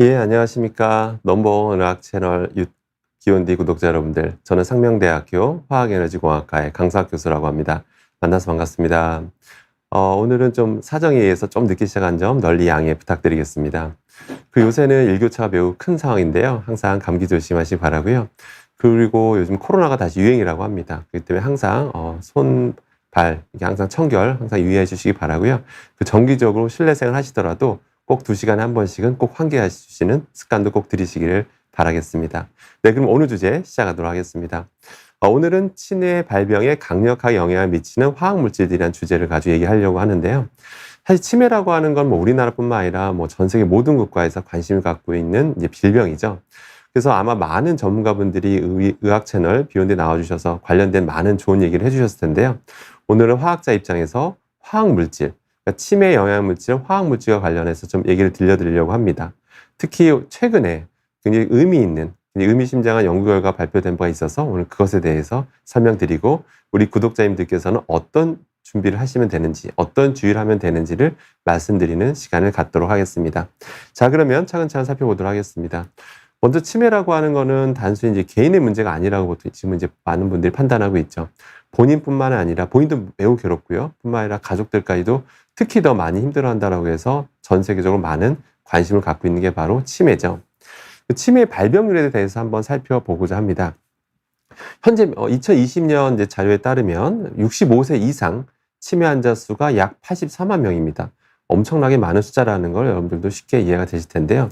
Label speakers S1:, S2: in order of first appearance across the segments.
S1: 예, 안녕하십니까. 넘버원 의학 채널 기온디 구독자 여러분들. 저는 상명대학교 화학에너지공학과의 강사학 교수라고 합니다. 만나서 반갑습니다. 오늘은 좀 사정에 의해서 좀 늦게 시작한 점 널리 양해 부탁드리겠습니다. 요새는 일교차가 매우 큰 상황인데요. 항상 감기 조심하시기 바라고요. 그리고 요즘 코로나가 다시 유행이라고 합니다. 그렇기 때문에 항상 손, 발, 이게 항상 청결 항상 유의해 주시기 바라고요. 정기적으로 실내 생활 하시더라도 꼭 2시간에 한 번씩은 꼭 환기하시는 습관도 꼭 들이시기를 바라겠습니다. 네, 그럼 오늘 주제 시작하도록 하겠습니다. 오늘은 치매 발병에 강력하게 영향을 미치는 화학물질들이라는 주제를 가지고 얘기하려고 하는데요. 사실 치매라고 하는 건 뭐 우리나라뿐만 아니라 뭐 전 세계 모든 국가에서 관심을 갖고 있는 이제 질병이죠. 그래서 아마 많은 전문가분들이 의학 채널 비욘드에 나와주셔서 관련된 많은 좋은 얘기를 해주셨을 텐데요. 오늘은 화학자 입장에서 화학물질, 그러니까 치매 영향물질, 화학물질과 관련해서 좀 얘기를 들려드리려고 합니다. 특히 최근에 굉장히 의미 있는, 의미심장한 연구 결과 발표된 바가 있어서 오늘 그것에 대해서 설명드리고 우리 구독자님들께서는 어떤 준비를 하시면 되는지, 어떤 주의를 하면 되는지를 말씀드리는 시간을 갖도록 하겠습니다. 자, 그러면 차근차근 살펴보도록 하겠습니다. 먼저 치매라고 하는 거는 단순히 이제 개인의 문제가 아니라고 지금 이제 많은 분들이 판단하고 있죠. 본인뿐만 아니라 본인도 매우 괴롭고요. 뿐만 아니라 가족들까지도 특히 더 많이 힘들어한다라고 해서 전 세계적으로 많은 관심을 갖고 있는 게 바로 치매죠. 치매 발병률에 대해서 한번 살펴보고자 합니다. 현재 2020년 이제 자료에 따르면 65세 이상 치매 환자 수가 약 84만 명입니다. 엄청나게 많은 숫자라는 걸 여러분들도 쉽게 이해가 되실 텐데요.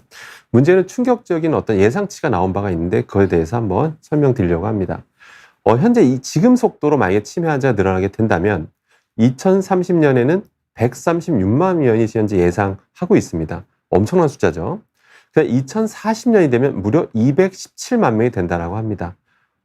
S1: 문제는 충격적인 어떤 예상치가 나온 바가 있는데 그거에 대해서 한번 설명드리려고 합니다. 현재 지금 속도로 만약에 치매 환자가 늘어나게 된다면 2030년에는 136만 명이 현재 예상하고 있습니다. 엄청난 숫자죠. 2040년이 되면 무려 217만 명이 된다라고 합니다.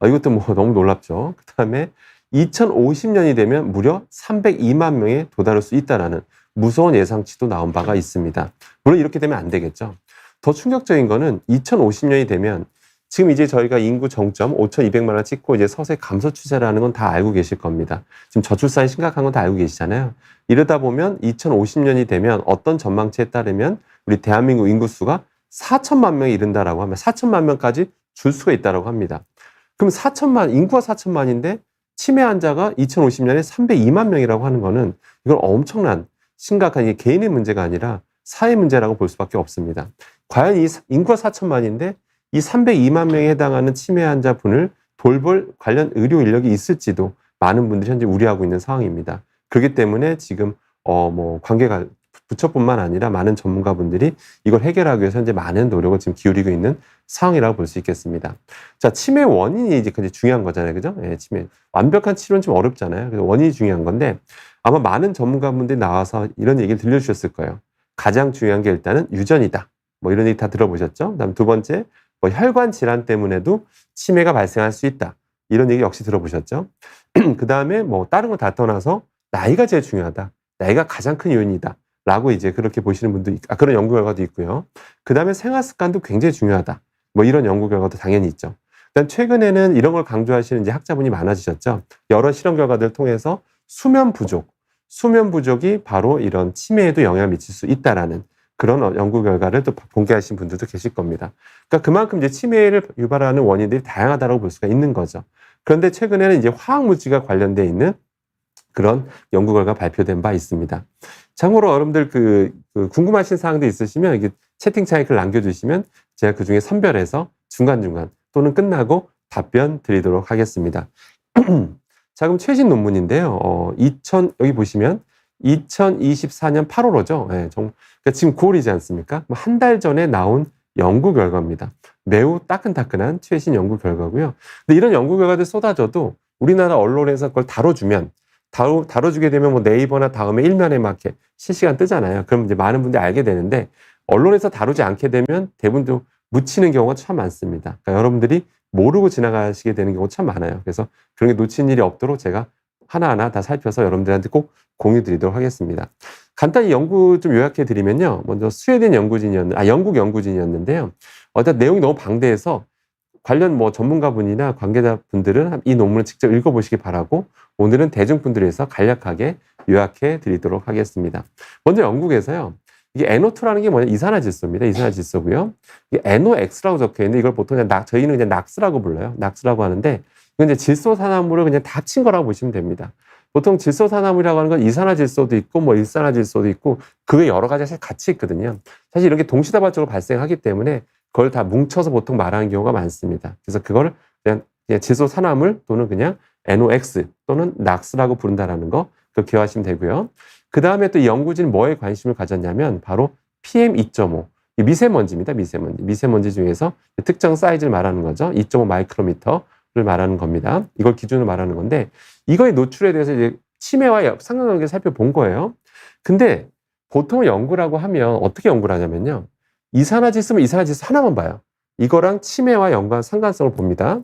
S1: 이것도 뭐 너무 놀랍죠. 그 다음에 2050년이 되면 무려 302만 명에 도달할 수 있다라는 무서운 예상치도 나온 바가 있습니다. 물론 이렇게 되면 안 되겠죠. 더 충격적인 거는 2050년이 되면 지금 이제 저희가 인구 정점 5,200만을 찍고 이제 서서히 감소 추세라는 건 다 알고 계실 겁니다. 지금 저출산이 심각한 건 다 알고 계시잖아요. 이러다 보면 2050년이 되면 어떤 전망치에 따르면 우리 대한민국 인구수가 4천만 명에 이른다라고 하면 4천만 명까지 줄 수가 있다라고 합니다. 그럼 인구가 4천만인데 치매 환자가 2050년에 302만 명이라고 하는 거는 이건 엄청난 심각한 이게 개인의 문제가 아니라 사회 문제라고 볼 수밖에 없습니다. 과연 이 인구가 4천만인데 이 302만 명에 해당하는 치매 환자분을 돌볼 관련 의료 인력이 있을지도 많은 분들이 현재 우려하고 있는 상황입니다. 그렇기 때문에 지금 관계가 부처뿐만 아니라 많은 전문가분들이 이걸 해결하기 위해서 현재 많은 노력을 지금 기울이고 있는 상황이라고 볼 수 있겠습니다. 자, 치매 원인이 이제 굉장히 중요한 거잖아요. 그죠? 예, 치매. 완벽한 치료는 좀 어렵잖아요. 그래서 원인이 중요한 건데 아마 많은 전문가분들이 나와서 이런 얘기를 들려주셨을 거예요. 가장 중요한 게 일단은 유전이다. 뭐 이런 얘기 다 들어보셨죠? 그다음 두 번째, 혈관 질환 때문에도 치매가 발생할 수 있다. 이런 얘기 역시 들어보셨죠? 그 다음에 다른 거 다 떠나서 나이가 제일 중요하다. 나이가 가장 큰 요인이다. 라고 이제 그렇게 보시는 분도 그런 연구 결과도 있고요. 그 다음에 생활 습관도 굉장히 중요하다. 이런 연구 결과도 당연히 있죠. 일단 최근에는 이런 걸 강조하시는 이제 학자분이 많아지셨죠. 여러 실험 결과들을 통해서 수면 부족이 바로 이런 치매에도 영향을 미칠 수 있다라는 그런 연구 결과를 또 공개하신 분들도 계실 겁니다. 그러니까 그만큼 이제 치매를 유발하는 원인들이 다양하다고 볼 수가 있는 거죠. 그런데 최근에는 이제 화학물질과 관련되어 있는 그런 연구 결과 발표된 바 있습니다. 참고로 여러분들 궁금하신 사항도 있으시면 이게 채팅창에 글 남겨주시면 제가 그 중에 선별해서 중간중간 또는 끝나고 답변 드리도록 하겠습니다. 자, 그럼 최신 논문인데요. 여기 보시면 2024년 8월호죠. 네, 그러니까 지금 9월이지 않습니까? 한 달 전에 나온 연구 결과입니다. 매우 따끈따끈한 최신 연구 결과고요. 근데 이런 연구 결과들 쏟아져도 우리나라 언론에서 그걸 다뤄주게 되면 네이버나 다음에 일면에 막 이렇게 실시간 뜨잖아요. 그럼 이제 많은 분들이 알게 되는데 언론에서 다루지 않게 되면 대부분 묻히는 경우가 참 많습니다. 그러니까 여러분들이 모르고 지나가시게 되는 경우가 참 많아요. 그래서 그런 게 놓치는 일이 없도록 제가 하나하나 다 살펴서 여러분들한테 꼭 공유 드리도록 하겠습니다. 간단히 연구 좀 요약해 드리면요. 먼저 스웨덴 영국 연구진이었는데요. 내용이 너무 방대해서 관련 전문가분이나 관계자분들은 이 논문을 직접 읽어보시기 바라고 오늘은 대중분들을 위해서 간략하게 요약해 드리도록 하겠습니다. 먼저 영국에서요. 이게 NO2라는 게 뭐냐? 이산화질소입니다. 이산화질소고요. 이게 NOx라고 적혀 있는데 이걸 보통 그냥 저희는 그냥 낙스라고 불러요. 낙스라고 하는데 이건 이제 질소산화물을 그냥 다 친 거라고 보시면 됩니다. 보통 질소산화물이라고 하는 건 이산화질소도 있고 뭐 일산화질소도 있고 그게 여러 가지가 같이 있거든요. 사실 이런 게 동시다발적으로 발생하기 때문에 그걸 다 뭉쳐서 보통 말하는 경우가 많습니다. 그래서 그거를 그냥 질소산화물 또는 그냥 NOx 또는 낙스라고 부른다라는 거 그거 기억하시면 되고요. 그 다음에 또 이 연구진은 뭐에 관심을 가졌냐면 바로 PM2.5 미세먼지입니다. 미세먼지 중에서 특정 사이즈를 말하는 거죠. 2.5 마이크로미터를 말하는 겁니다. 이걸 기준으로 말하는 건데 이거의 노출에 대해서 이제 치매와 상관관계를 살펴본 거예요. 근데 보통 연구라고 하면 어떻게 연구를 하냐면요. 이산화질소면 이산화질소 하나만 봐요. 이거랑 치매와 연관 상관성을 봅니다.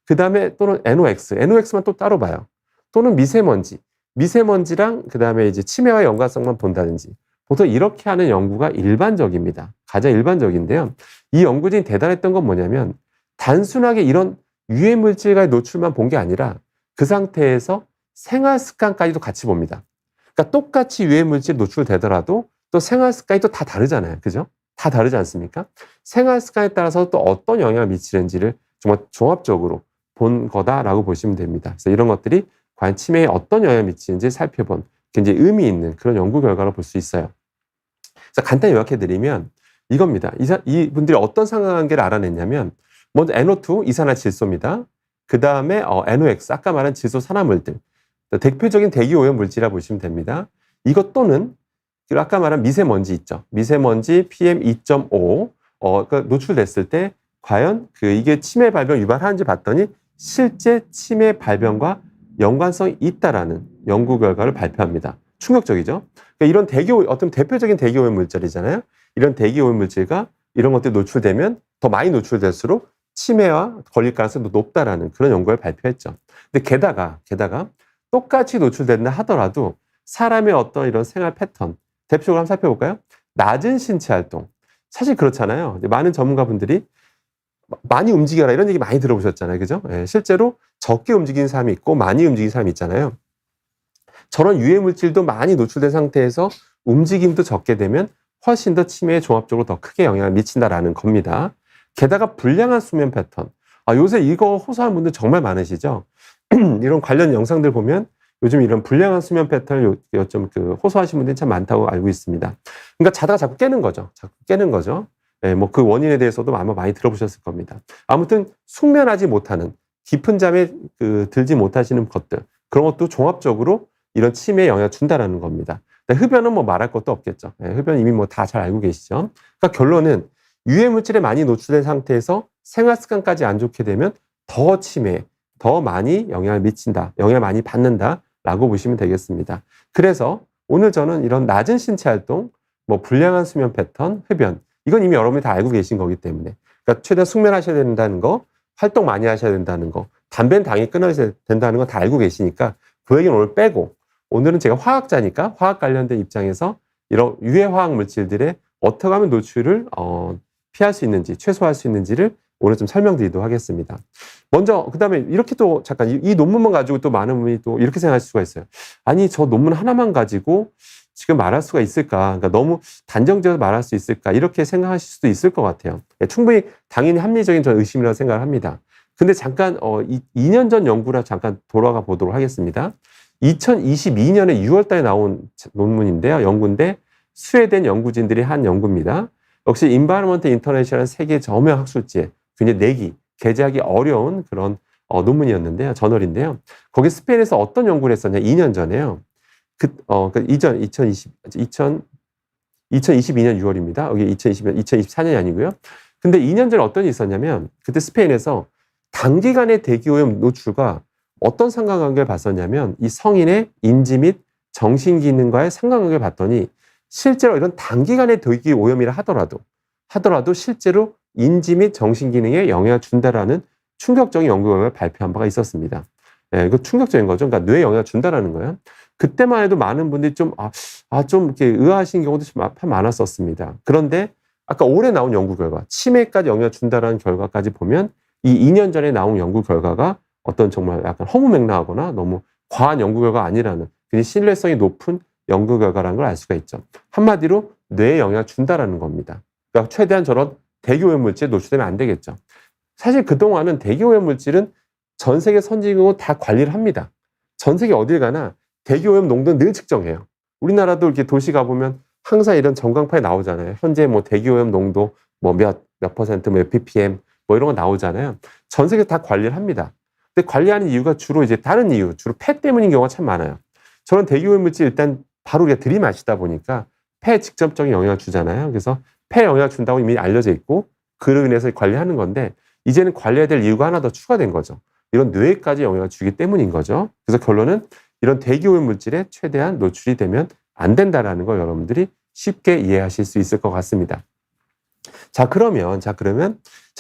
S1: 그 다음에 또는 NOx만 또 따로 봐요. 또는 미세먼지랑 그 다음에 이제 치매와 연관성만 본다든지 보통 이렇게 하는 연구가 일반적입니다. 가장 일반적인데요. 이 연구진이 대단했던 건 뭐냐면 단순하게 이런 유해 물질과의 노출만 본 게 아니라 그 상태에서 생활 습관까지도 같이 봅니다. 그러니까 똑같이 유해 물질 노출되더라도 또 생활 습관이 또 다 다르잖아요. 그죠? 다 다르지 않습니까? 생활 습관에 따라서 또 어떤 영향을 미치는지를 정말 종합적으로 본 거다라고 보시면 됩니다. 그래서 이런 것들이 과연 치매에 어떤 영향을 미치는지 살펴본 굉장히 의미 있는 그런 연구 결과를 볼 수 있어요. 그래서 간단히 요약해드리면 이겁니다. 이분들이 어떤 상관관계를 알아냈냐면 먼저 NO2 이산화질소입니다. 그 다음에 NOx 아까 말한 질소 산화물들 대표적인 대기오염 물질이라고 보시면 됩니다. 이것 또는 아까 말한 미세먼지 있죠. 미세먼지 PM2.5 노출됐을 때 과연 이게 치매 발병 유발하는지 봤더니 실제 치매 발병과 연관성이 있다라는 연구 결과를 발표합니다. 충격적이죠? 그러니까 이런 어떤 대표적인 대기오염 물질이잖아요. 이런 대기오염 물질과 이런 것들이 노출되면 더 많이 노출될수록 치매와 걸릴 가능성이 높다라는 그런 연구를 발표했죠. 근데 게다가 똑같이 노출된다 하더라도 사람의 어떤 이런 생활 패턴, 대표적으로 한번 살펴볼까요? 낮은 신체 활동. 사실 그렇잖아요. 많은 전문가분들이 많이 움직여라 이런 얘기 많이 들어보셨잖아요. 그죠? 예, 실제로 적게 움직이는 사람이 있고 많이 움직이는 사람이 있잖아요. 저런 유해 물질도 많이 노출된 상태에서 움직임도 적게 되면 훨씬 더 치매에 종합적으로 더 크게 영향을 미친다라는 겁니다. 게다가 불량한 수면 패턴. 요새 이거 호소하는 분들 정말 많으시죠? 이런 관련 영상들 보면 요즘 이런 불량한 수면 패턴을 좀 호소하시는 분들이 참 많다고 알고 있습니다. 그러니까 자다가 자꾸 깨는 거죠. 예, 뭐 그 원인에 대해서도 아마 많이 들어보셨을 겁니다. 아무튼 숙면하지 못하는 깊은 잠에 들지 못하시는 것들 그런 것도 종합적으로 이런 치매에 영향을 준다라는 겁니다. 흡연은 뭐 말할 것도 없겠죠. 예, 흡연 이미 뭐 다 잘 알고 계시죠. 그러니까 결론은 유해 물질에 많이 노출된 상태에서 생활 습관까지 안 좋게 되면 더 치매에 더 많이 영향을 미친다, 영향을 많이 받는다라고 보시면 되겠습니다. 그래서 오늘 저는 이런 낮은 신체 활동, 뭐 불량한 수면 패턴, 흡연 이건 이미 여러분이 다 알고 계신 거기 때문에 그러니까 최대한 숙면하셔야 된다는 거, 활동 많이 하셔야 된다는 거, 담배는 당연히 끊어야 된다는 거 다 알고 계시니까 그 얘기는 오늘 빼고 오늘은 제가 화학자니까 화학 관련된 입장에서 이런 유해 화학 물질들의 어떻게 하면 노출을 피할 수 있는지 최소화할 수 있는지를 오늘 좀 설명드리도록 하겠습니다. 먼저 그다음에 이렇게 또 잠깐 이 논문만 가지고 또 많은 분이 또 이렇게 생각할 수가 있어요. 아니 저 논문 하나만 가지고 지금 말할 수가 있을까? 그러니까 너무 단정지어서 말할 수 있을까? 이렇게 생각하실 수도 있을 것 같아요. 충분히 당연히 합리적인 전 의심이라고 생각을 합니다. 근데 잠깐 2년 전 연구라 잠깐 돌아가 보도록 하겠습니다. 2022년에 6월 달에 나온 논문인데요. 연구인데 스웨덴 연구진들이 한 연구입니다. 역시 Environment International 세계 저명 학술지에 굉장히 내기, 게재하기 어려운 그런 논문이었는데요. 저널인데요. 거기 스페인에서 어떤 연구를 했었냐? 2년 전에요. 2022년 6월입니다. 여기 2024년이 아니고요. 근데 2년 전에 어떤 일이 있었냐면 그때 스페인에서 단기간의 대기오염 노출과 어떤 상관관계를 봤었냐면 이 성인의 인지 및 정신기능과의 상관관계를 봤더니 실제로 이런 단기간의 대기오염이라 하더라도 실제로 인지 및 정신기능에 영향을 준다라는 충격적인 연구 결과를 발표한 바가 있었습니다. 예, 이거 충격적인 거죠. 그러니까 뇌에 영향을 준다라는 거예요. 그때만 해도 많은 분들이 좀 이렇게 의아하신 경우도 좀 많았었습니다. 그런데 아까 올해 나온 연구 결과, 치매까지 영향을 준다라는 결과까지 보면 이 2년 전에 나온 연구 결과가 어떤 정말 약간 허무맹랑하거나 너무 과한 연구 결과가 아니라는 굉장히 신뢰성이 높은 연구 결과라는 걸 알 수가 있죠. 한마디로 뇌에 영향을 준다라는 겁니다. 그러니까 최대한 저런 대기오염물질에 노출되면 안 되겠죠. 사실 그동안은 대기오염물질은 전 세계 선진국은 다 관리를 합니다. 전 세계 어딜 가나 대기오염 농도는 늘 측정해요. 우리나라도 이렇게 도시 가보면 항상 이런 전광판이 나오잖아요. 현재 뭐 대기오염 농도 뭐 몇 퍼센트, 몇 ppm 뭐 이런 거 나오잖아요. 전 세계 다 관리를 합니다. 근데 관리하는 이유가 주로 이제 다른 이유, 주로 폐 때문인 경우가 참 많아요. 저런 대기오염물질 일단 바로 우리가 들이마시다 보니까 폐에 직접적인 영향을 주잖아요. 그래서 폐에 영향을 준다고 이미 알려져 있고 그로 인해서 관리하는 건데 이제는 관리해야 될 이유가 하나 더 추가된 거죠. 이런 뇌에까지 영향을 주기 때문인 거죠. 그래서 결론은 이런 대기오염 물질에 최대한 노출이 되면 안 된다라는 걸 여러분들이 쉽게 이해하실 수 있을 것 같습니다. 자, 그러면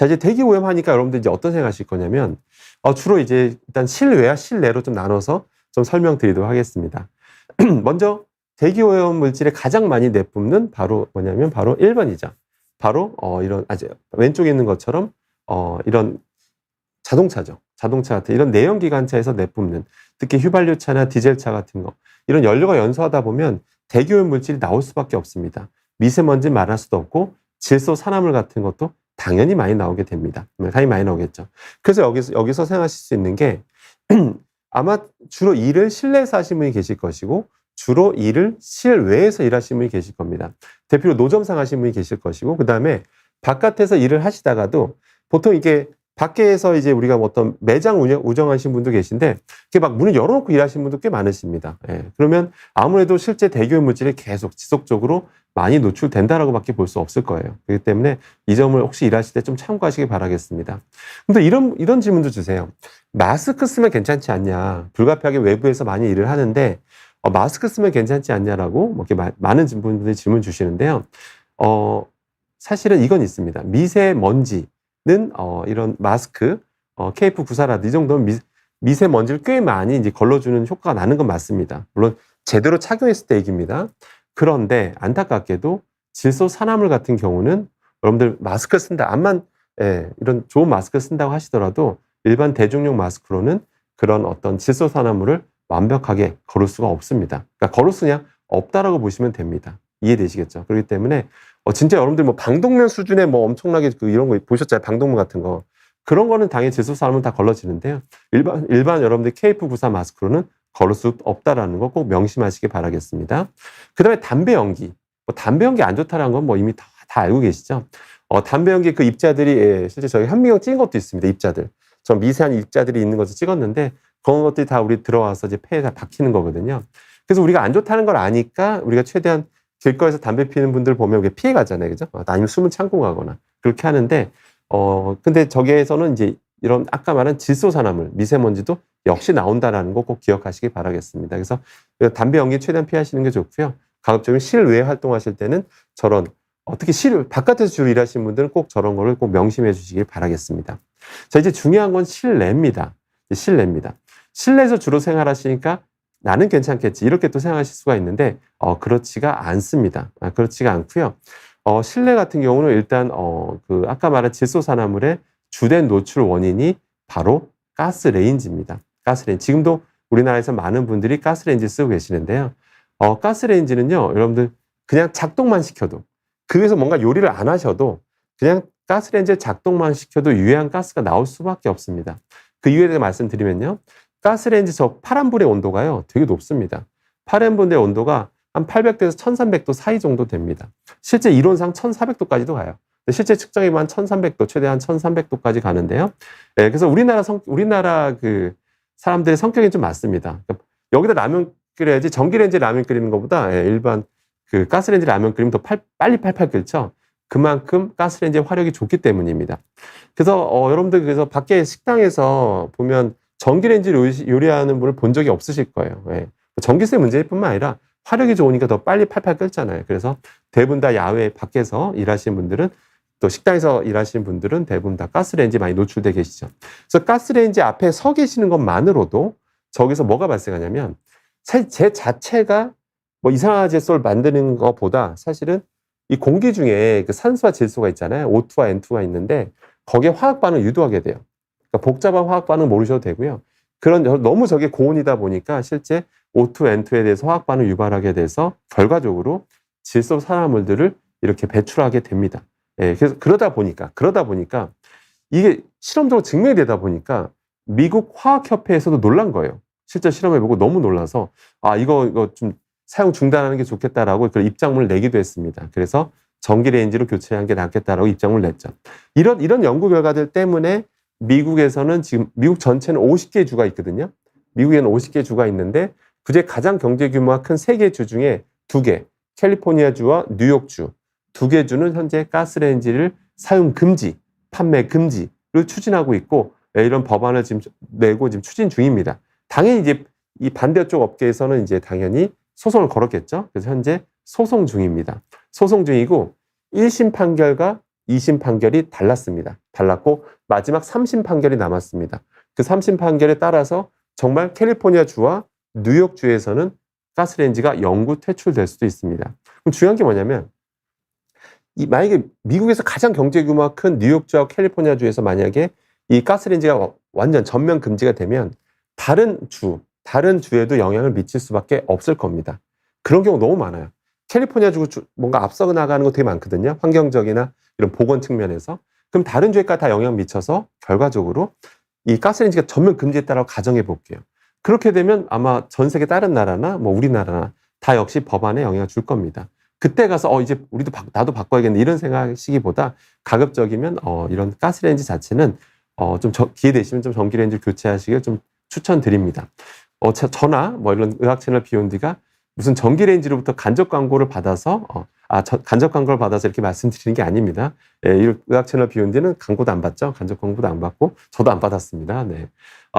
S1: 이제 대기오염 하니까 여러분들 이제 어떤 생각하실 거냐면 주로 이제 일단 실외와 실내로 좀 나눠서 좀 설명드리도록 하겠습니다. 먼저 대기오염 물질에 가장 많이 내뿜는 바로 뭐냐면 바로 1번이죠. 바로 이런 왼쪽에 있는 것처럼 이런 자동차죠. 자동차 같은 이런 내연기관차에서 내뿜는 특히 휘발유차나 디젤차 같은 거 이런 연료가 연소하다 보면 대기오염 물질이 나올 수밖에 없습니다. 미세먼지 말할 수도 없고 질소 산화물 같은 것도 당연히 많이 나오게 됩니다. 당연히 많이 나오겠죠. 그래서 여기서 생각하실 수 있는 게 아마 주로 일을 실내에서 하시는 분이 계실 것이고 주로 일을 실외에서 일하시는 분이 계실 겁니다. 대표로 노점상 하시는 분이 계실 것이고 그다음에 바깥에서 일을 하시다가도 보통 이게 밖에서 이제 우리가 어떤 매장 운영하시는 분도 계신데 이렇게 막 문을 열어놓고 일하시는 분도 꽤 많으십니다. 예. 그러면 아무래도 실제 대기오염 물질이 계속 지속적으로 많이 노출된다라고 밖에 볼 수 없을 거예요. 그렇기 때문에 이 점을 혹시 일하실 때 좀 참고하시기 바라겠습니다. 근데 이런 질문도 주세요. 마스크 쓰면 괜찮지 않냐? 불가피하게 외부에서 많이 일을 하는데 마스크 쓰면 괜찮지 않냐라고 뭐 이렇게 많은 분들이 질문 주시는데요. 사실은 이건 있습니다. 미세먼지는 이런 마스크, KF94라든지 이 정도면 미세먼지를 꽤 많이 이제 걸러주는 효과가 나는 건 맞습니다. 물론 제대로 착용했을 때 얘기입니다. 그런데 안타깝게도 질소 산화물 같은 경우는 여러분들 마스크 쓴다. 이런 좋은 마스크 쓴다고 하시더라도 일반 대중용 마스크로는 그런 어떤 질소 산화물을 완벽하게 거를 수가 없습니다. 그러니까 거를 수 그냥 없다라고 보시면 됩니다. 이해되시겠죠? 그렇기 때문에 진짜 여러분들 뭐 방독면 수준의 뭐 엄청나게 이런 거 보셨잖아요. 방독면 같은 거. 그런 거는 당연히 질소 산화물은 다 걸러지는데요. 일반 여러분들 KF94 마스크로는 걸을 수 없다라는 거 꼭 명심하시기 바라겠습니다. 그 다음에 담배 연기. 담배 연기 안 좋다라는 건 뭐 이미 다 알고 계시죠? 담배 연기 그 입자들이 실제 저희 현미경 찍은 것도 있습니다. 입자들. 저 미세한 입자들이 있는 것을 찍었는데 그런 것들이 다 우리 들어와서 이제 폐에 다 박히는 거거든요. 그래서 우리가 안 좋다는 걸 아니까 우리가 최대한 길거리에서 담배 피우는 분들 보면 피해 가잖아요. 그죠? 아니면 숨을 참고 가거나 그렇게 하는데 근데 저기에서는 이제 이런 아까 말한 질소산화물, 미세먼지도 역시 나온다라는 거 꼭 기억하시기 바라겠습니다. 그래서 담배 연기 최대한 피하시는 게 좋고요. 가급적이면 실외 활동하실 때는 저런 특히 바깥에서 주로 일하시는 분들은 꼭 저런 거를 꼭 명심해 주시길 바라겠습니다. 자, 이제 중요한 건 실내입니다. 실내입니다. 실내에서 주로 생활하시니까 나는 괜찮겠지 이렇게 또 생각하실 수가 있는데 그렇지가 않습니다. 그렇지가 않고요. 실내 같은 경우는 일단 그 아까 말한 질소산화물의 주된 노출 원인이 바로 가스레인지입니다. 가스레인지. 지금도 우리나라에서 많은 분들이 가스레인지 쓰고 계시는데요. 가스레인지는요, 여러분들 그냥 작동만 시켜도 그 위에서 뭔가 요리를 안 하셔도 그냥 가스레인지를 작동만 시켜도 유해한 가스가 나올 수밖에 없습니다. 그 이유에 대해 말씀드리면요. 가스레인지 저 파란불의 온도가요, 되게 높습니다. 파란불의 온도가 한 800도에서 1300도 사이 정도 됩니다. 실제 이론상 1400도까지도 가요. 실제 측정해보면 1300도, 최대한 1300도까지 가는데요. 네, 그래서 우리나라 그 사람들의 성격이 좀 맞습니다. 그러니까 여기다 라면 끓여야지 전기레인지 라면 끓이는 것보다 일반 그 가스레인지 라면 끓이면 더 빨리 팔팔 끓죠. 그만큼 가스레인지의 화력이 좋기 때문입니다. 그래서 여러분들 그래서 밖에 식당에서 보면 전기레인지로 요리하는 분을 본 적이 없으실 거예요. 예. 전기세 문제일 뿐만 아니라 화력이 좋으니까 더 빨리 팔팔 끓잖아요. 그래서 대부분 다 야외 밖에서 일하시는 분들은 또 식당에서 일하시는 분들은 대부분 다 가스레인지 많이 노출돼 계시죠. 그래서 가스레인지 앞에 서 계시는 것만으로도 저기서 뭐가 발생하냐면 제 자체가 뭐 이산화탄소를 만드는 것보다 사실은 이 공기 중에 그 산소와 질소가 있잖아요. O2와 N2가 있는데 거기에 화학 반응을 유도하게 돼요. 그러니까 복잡한 화학 반응 모르셔도 되고요. 너무 저게 고온이다 보니까 실제 O2, N2에 대해서 화학 반응을 유발하게 돼서 결과적으로 질소 산화물들을 이렇게 배출하게 됩니다. 예, 그래서 그러다 보니까 이게 실험적으로 증명이 되다 보니까 미국 화학협회에서도 놀란 거예요. 실제 실험해보고 너무 놀라서 이거 좀 사용 중단하는 게 좋겠다라고 그 입장문을 내기도 했습니다. 그래서 전기레인지로 교체하는 게 낫겠다라고 입장문을 냈죠. 이런 연구 결과들 때문에 미국에서는 지금 미국 전체는 50개의 주가 있거든요. 미국에는 50개의 주가 있는데 그중에 가장 경제 규모가 큰 3개 주 중에 2개, 캘리포니아주와 뉴욕주 2개 주는 현재 가스레인지를 사용 금지, 판매 금지를 추진하고 있고 이런 법안을 지금 내고 지금 추진 중입니다. 당연히 이제 이 반대쪽 업계에서는 이제 당연히 소송을 걸었겠죠. 그래서 현재 소송 중입니다. 소송 중이고 1심 판결과 2심 판결이 달랐고 마지막 3심 판결이 남았습니다. 그 3심 판결에 따라서 정말 캘리포니아주와 뉴욕주에서는 가스레인지가 영구 퇴출될 수도 있습니다. 그럼 중요한 게 뭐냐면 만약에 미국에서 가장 경제 규모가 큰 뉴욕주와 캘리포니아주에서 만약에 이 가스레인지가 완전 전면 금지가 되면 다른 주에도 영향을 미칠 수밖에 없을 겁니다. 그런 경우 너무 많아요. 캘리포니아주 뭔가 앞서 나가는 거 되게 많거든요. 환경적이나 이런 보건 측면에서. 그럼 다른 주에까지 다 영향 미쳐서 결과적으로 이 가스레인지가 전면 금지했다라고 가정해 볼게요. 그렇게 되면 아마 전 세계 다른 나라나 뭐 우리나라나 다 역시 법안에 영향을 줄 겁니다. 그때 가서 이제 나도 바꿔야겠네 이런 생각이기보다 가급적이면 이런 가스레인지 자체는 좀 기회 되시면 좀 전기레인지 교체하시길 좀 추천드립니다. 저나 뭐 이런 의학 채널 비욘드가 무슨 전기레인지로부터 간접 광고를 받아서 간접 광고를 받아서 이렇게 말씀드리는 게 아닙니다. 예, 이 의학 채널 비욘드는 광고도 안 받죠. 간접 광고도 안 받고 저도 안 받았습니다. 네.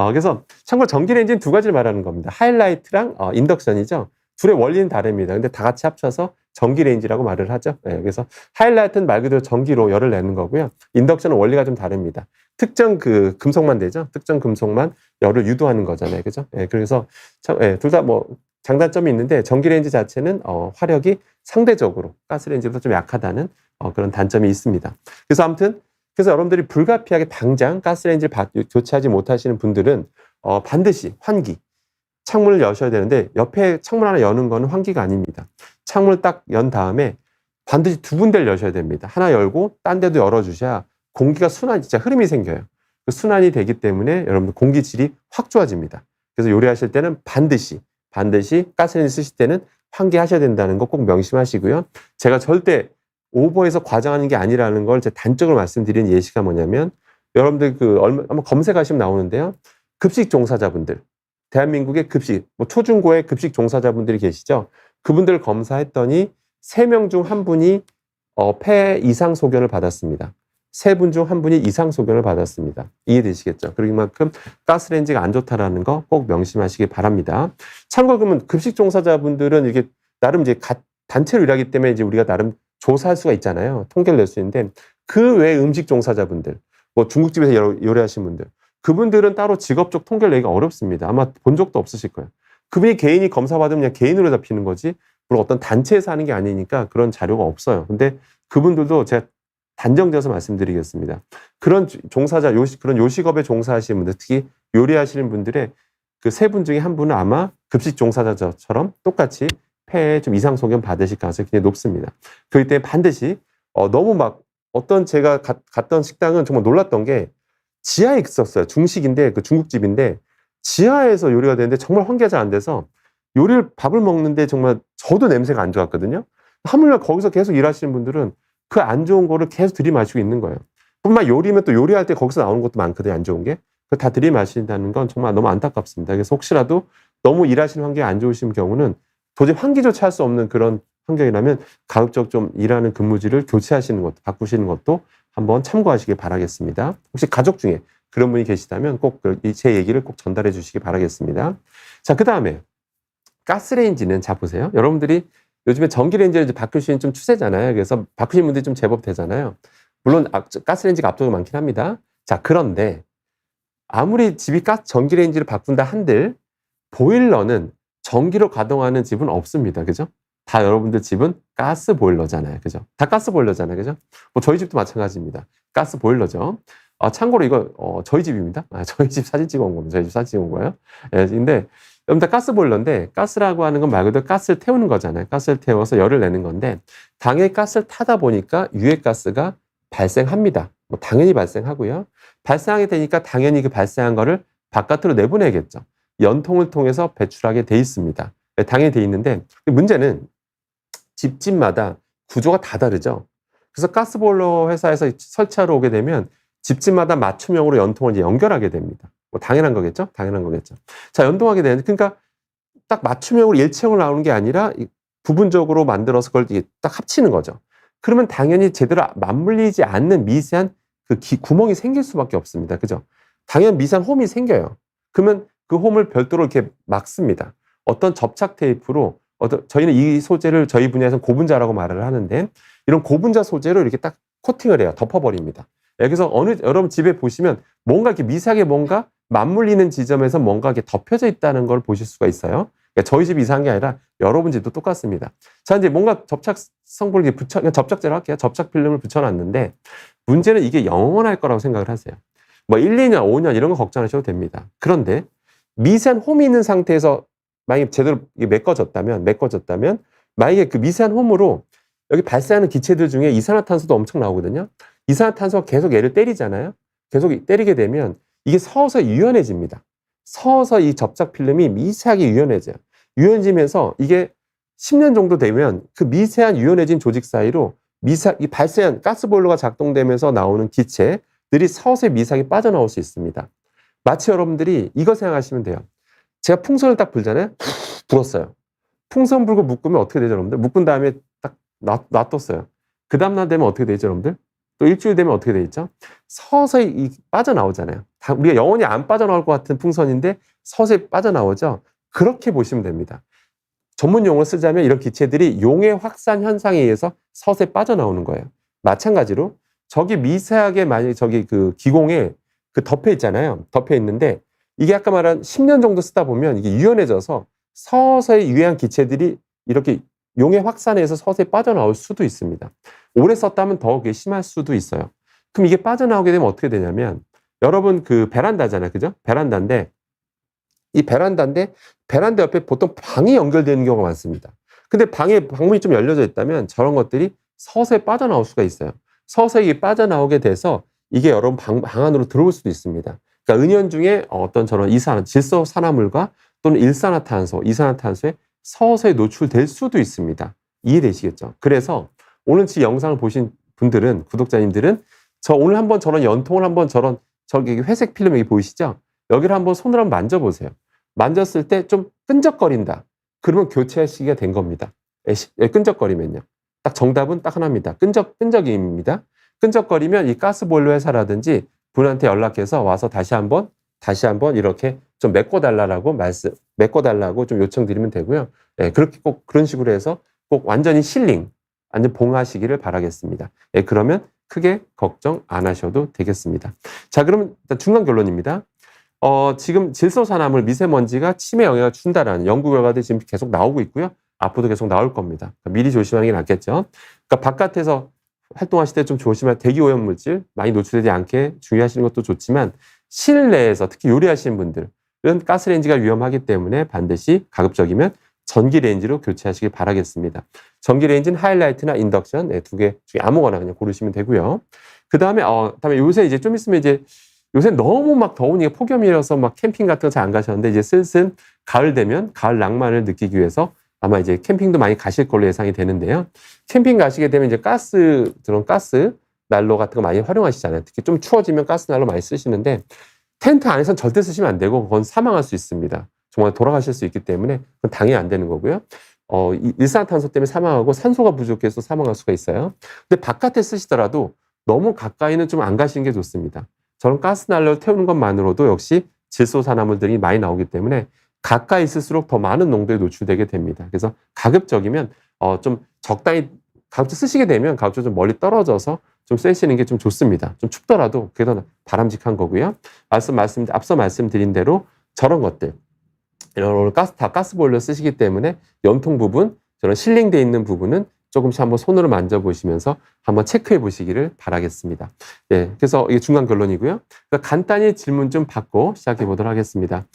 S1: 그래서 참고로 전기레인지는 2가지를 말하는 겁니다. 하이라이트랑 인덕션이죠. 둘의 원리는 다릅니다. 근데 다 같이 합쳐서 전기레인지라고 말을 하죠. 예, 그래서 하이라이트는 말 그대로 전기로 열을 내는 거고요. 인덕션은 원리가 좀 다릅니다. 특정 금속만 되죠. 특정 금속만 열을 유도하는 거잖아요. 그죠? 예, 그래서 둘 다 뭐 장단점이 있는데 전기레인지 자체는 화력이 상대적으로 가스레인지보다 좀 약하다는 그런 단점이 있습니다. 그래서 아무튼 여러분들이 불가피하게 당장 가스레인지를 교체하지 못하시는 분들은 반드시 환기, 창문을 여셔야 되는데 옆에 창문 하나 여는 거는 환기가 아닙니다. 창문을 딱 연 다음에 반드시 2군데를 여셔야 됩니다. 하나 열고 딴 데도 열어주셔야 공기가 진짜 흐름이 생겨요. 그 순환이 되기 때문에 여러분들 공기질이 확 좋아집니다. 그래서 요리하실 때는 반드시 가스레인지 쓰실 때는 환기하셔야 된다는 거 꼭 명심하시고요. 제가 절대 오버해서 과장하는 게 아니라는 걸 제 단적으로 말씀드리는 예시가 뭐냐면 여러분들 한번 검색하시면 나오는데요. 급식 종사자분들, 대한민국의 뭐 초중고의 급식 종사자분들이 계시죠. 그분들 검사했더니 3명 중 1분이 폐 이상 소견을 받았습니다. 3분 중 1분이 이상 소견을 받았습니다. 이해되시겠죠? 그만큼 가스레인지가 안 좋다라는 거 꼭 명심하시기 바랍니다. 참고로 그러면 급식 종사자분들은 이게 나름 이제 단체로 일하기 때문에 이제 우리가 나름 조사할 수가 있잖아요. 통계를 낼 수 있는데 그 외 음식 종사자분들, 뭐 중국집에서 요리하신 분들, 그분들은 따로 직업적 통계를 내기가 어렵습니다. 아마 본 적도 없으실 거예요. 그분이 개인이 검사받으면 그냥 개인으로 잡히는 거지, 물론 어떤 단체에서 하는 게 아니니까 그런 자료가 없어요. 근데 그분들도 제가 단정지어서 말씀드리겠습니다. 그런 종사자, 그런 요식업에 종사하시는 분들, 특히 요리하시는 분들의 그 3분 중에 1분은 아마 급식 종사자처럼 똑같이 폐에 좀 이상 소견 받으실 가능성이 굉장히 높습니다. 그렇기 때문에 반드시 너무 제가 갔던 식당은 정말 놀랐던 게 지하에 있었어요. 중식인데 중국집인데 지하에서 요리가 되는데 정말 환기가 잘 안 돼서 밥을 먹는데 정말 저도 냄새가 안 좋았거든요. 하물며 거기서 계속 일하시는 분들은 그 안 좋은 거를 계속 들이마시고 있는 거예요. 뿐만 요리면 또 요리할 때 거기서 나오는 것도 많거든요. 안 좋은 게. 그걸 다 들이마신다는 건 정말 너무 안타깝습니다. 그래서 혹시라도 너무 일하시는 환경이 안 좋으신 경우는 도저히 환기조차 할 수 없는 그런 환경이라면 가급적 좀 일하는 근무지를 교체하시는 것도, 바꾸시는 것도 한번 참고하시길 바라겠습니다. 혹시 가족 중에 그런 분이 계시다면 꼭 제 얘기를 꼭 전달해 주시기 바라겠습니다. 자, 그 다음에 가스레인지는, 자 보세요. 여러분들이 요즘에 전기레인지를 이제 바꾸시는 좀 추세잖아요. 그래서 바꾸신 분들이 좀 제법 되잖아요. 물론 가스레인지가 압도적으로 많긴 합니다. 자, 그런데 아무리 집이 전기레인지를 바꾼다 한들 보일러는 전기로 가동하는 집은 없습니다. 그죠? 다 여러분들 집은 가스 보일러잖아요. 그죠? 다 가스 보일러잖아요. 그죠? 뭐 저희 집도 마찬가지입니다. 가스 보일러죠. 참고로 이거 저희 집입니다. 저희 집 사진 찍어 온 겁니다. 저희 집 사진 찍어 온 거예요. 예, 근데 여러분 다 가스보일러인데 가스라고 하는 건 말 그대로 가스를 태우는 거잖아요. 가스를 태워서 열을 내는 건데 당연히 가스를 타다 보니까 유해가스가 발생합니다. 뭐 당연히 발생하고요. 발생하게 되니까 당연히 그 발생한 거를 바깥으로 내보내겠죠. 연통을 통해서 배출하게 돼 있습니다. 네, 당연히 돼 있는데 문제는 집집마다 구조가 다 다르죠. 그래서 가스보일러 회사에서 설치하러 오게 되면 집집마다 맞춤형으로 연통을 이제 연결하게 됩니다. 뭐 당연한 거겠죠? 당연한 거겠죠. 자, 연동하게 되는, 그러니까 딱 맞춤형으로 일체형으로 나오는 게 아니라 부분적으로 만들어서 그걸 딱 합치는 거죠. 그러면 당연히 제대로 맞물리지 않는 미세한 그 구멍이 생길 수밖에 없습니다. 그죠? 당연히 미세한 홈이 생겨요. 그러면 그 홈을 별도로 이렇게 막습니다. 어떤 접착 테이프로, 저희는 이 소재를 저희 분야에서는 고분자라고 말을 하는데, 이런 고분자 소재로 이렇게 딱 코팅을 해요. 덮어버립니다. 여기서 여러분 집에 보시면 뭔가 이렇게 미세하게 뭔가 맞물리는 지점에서 뭔가 이렇게 덮여져 있다는 걸 보실 수가 있어요. 그러니까 저희 집이 이상한 게 아니라 여러분 집도 똑같습니다. 자, 이제 뭔가 접착 성분을 이렇게 그냥 접착제로 할게요. 접착 필름을 붙여놨는데 문제는 이게 영원할 거라고 생각을 하세요. 뭐 1, 2년, 5년 이런 거 걱정하셔도 됩니다. 그런데 미세한 홈이 있는 상태에서 만약에 제대로 메꿔졌다면 만약에 그 미세한 홈으로 여기 발생하는 기체들 중에 이산화탄소도 엄청 나오거든요. 이산화탄소가 계속 얘를 때리잖아요. 계속 때리게 되면 이게 서서히 유연해집니다. 서서히 이 접착 필름이 미세하게 유연해져요. 유연해지면서 이게 10년 정도 되면 그 미세한 유연해진 조직 사이로 이 발생한 가스보일러가 작동되면서 나오는 기체들이 서서히 미세하게 빠져나올 수 있습니다. 마치 여러분들이 이거 생각하시면 돼요. 제가 풍선을 딱 불잖아요. 불었어요. 풍선 불고 묶으면 어떻게 되죠, 여러분들? 묶은 다음에 딱 놔뒀어요. 그 다음날 되면 어떻게 되죠, 여러분들? 또 일주일 되면 어떻게 돼 있죠? 서서히 빠져나오잖아요. 우리가 영원히 안 빠져나올 것 같은 풍선인데 서서히 빠져나오죠. 그렇게 보시면 됩니다. 전문 용어를 쓰자면 이런 기체들이 용해 확산 현상에 의해서 서서히 빠져나오는 거예요. 마찬가지로 저기 미세하게 만약에 저기 그 기공에 그 덮여 있잖아요. 덮여 있는데 이게 아까 말한 10년 정도 쓰다 보면 이게 유연해져서 서서히 유해한 기체들이 이렇게 용해 확산해서 서서히 빠져나올 수도 있습니다. 오래 썼다면 더 그게 심할 수도 있어요. 그럼 이게 빠져나오게 되면 어떻게 되냐면 여러분 그 베란다잖아요. 그죠? 베란다인데 베란다 옆에 보통 방이 연결되는 경우가 많습니다. 근데 방에 방문이 좀 열려져 있다면 저런 것들이 서서히 빠져나올 수가 있어요. 서서히 빠져나오게 돼서 이게 여러분 방 안으로 들어올 수도 있습니다. 그러니까 은연중에 어떤 저런 질소산화물과 또는 이산화탄소에 서서히 노출될 수도 있습니다. 이해되시겠죠? 그래서 오늘 이 영상을 보신 분들은, 구독자님들은 저 오늘 한번 저런 연통을 한번 저기 회색 필름 여기 보이시죠? 여기를 한번 손으로 한번 만져보세요. 만졌을 때 좀 끈적거린다. 그러면 교체할 시기가 된 겁니다. 끈적거리면요. 딱 정답은 딱 하나입니다. 끈적임입니다. 끈적거리면 이 가스보일러 회사라든지 분한테 연락해서 와서 다시 한번 이렇게 좀 메꿔달라고 좀 요청드리면 되고요. 그렇게 꼭 그런 식으로 해서 꼭 완전 봉하시기를 바라겠습니다. 그러면 크게 걱정 안 하셔도 되겠습니다. 자, 그럼 일단 중간 결론입니다. 지금 질소산화물, 미세먼지가 치매 영향을 준다라는 연구 결과들이 지금 계속 나오고 있고요. 앞으로도 계속 나올 겁니다. 그러니까 미리 조심하는 게 낫겠죠. 그러니까 바깥에서 활동하실 때 좀 조심할 대기오염물질 많이 노출되지 않게 주의하시는 것도 좋지만 실내에서 특히 요리하시는 분들은 가스레인지가 위험하기 때문에 반드시 가급적이면 전기레인지로 교체하시길 바라겠습니다. 전기레인지는 하이라이트나 인덕션 두 개 중에 아무거나 그냥 고르시면 되고요. 그다음에 요새 이제 좀 있으면 요새 너무 막 더우니까 폭염이라서 막 캠핑 같은 거 잘 안 가셨는데 이제 슬슬 가을 되면 가을 낭만을 느끼기 위해서 아마 이제 캠핑도 많이 가실 걸로 예상이 되는데요. 캠핑 가시게 되면 이제 가스 난로 같은 거 많이 활용하시잖아요. 특히 좀 추워지면 가스 난로 많이 쓰시는데 텐트 안에서는 절대 쓰시면 안 되고 그건 사망할 수 있습니다. 정말 돌아가실 수 있기 때문에 그건 당연히 안 되는 거고요. 일산화탄소 때문에 사망하고 산소가 부족해서 사망할 수가 있어요. 근데 바깥에 쓰시더라도 너무 가까이는 좀 안 가시는 게 좋습니다. 저런 가스 난로를 태우는 것만으로도 역시 질소산화물들이 많이 나오기 때문에 가까이 있을수록 더 많은 농도에 노출되게 됩니다. 그래서 가급적이면 좀 적당히 가급적 쓰시게 되면 가급적 좀 멀리 떨어져서 좀 쐬시는 게 좀 좋습니다. 좀 춥더라도 그게 더 바람직한 거고요. 앞서 말씀드린 대로 저런 것들 이런 가스보일러 쓰시기 때문에 연통 부분, 저런 실링되어 있는 부분은 조금씩 한번 손으로 만져보시면서 한번 체크해 보시기를 바라겠습니다. 예, 그래서 이게 중간 결론이고요. 그러니까 간단히 질문 좀 받고 시작해 보도록 하겠습니다.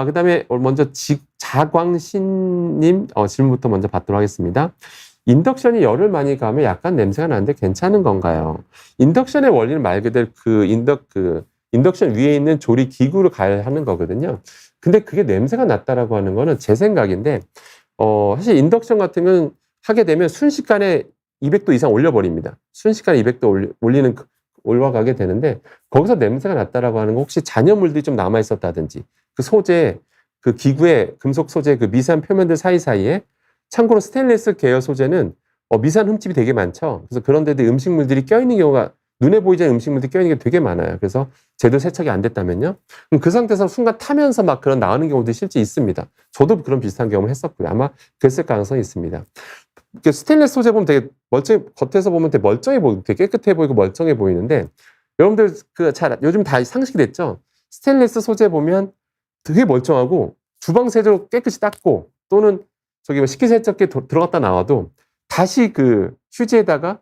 S1: 그 다음에 먼저 자광신님 질문부터 먼저 받도록 하겠습니다. 인덕션이 열을 많이 가면 약간 냄새가 나는데 괜찮은 건가요? 인덕션의 원리는 말 그대로 인덕션 위에 있는 조리 기구를 가열하는 거거든요. 근데 그게 냄새가 났다라고 하는 거는 제 생각인데, 사실 인덕션 같은 건 하게 되면 순식간에 200도 이상 올려버립니다. 순식간에 200도 올라가게 되는데, 거기서 냄새가 났다라고 하는 거 혹시 잔여물들이 좀 남아있었다든지, 그 소재, 그 기구의 금속 소재 그 미세한 표면들 사이사이에, 참고로 스테인리스 계열 소재는 미세한 흠집이 되게 많죠. 그래서 그런 데도 음식물들이 껴있는 경우가, 눈에 보이지 않는 음식물들이 껴있는 게 되게 많아요. 그래서 제대로 세척이 안 됐다면요. 그럼 그 상태에서 순간 타면서 막 그런 나오는 경우도 실제 있습니다. 저도 그런 비슷한 경험을 했었고요. 아마 그랬을 가능성이 있습니다. 스테인리스 소재 보면 되게 겉에서 보면 되게 멀쩡해 보이고 되게 깨끗해 보이고 멀쩡해 보이는데, 여러분들 요즘 다 상식이 됐죠? 스테인리스 소재 보면 되게 멀쩡하고 주방 세제로 깨끗이 닦고, 또는 식기세척기에 들어갔다 나와도 다시 그 휴지에다가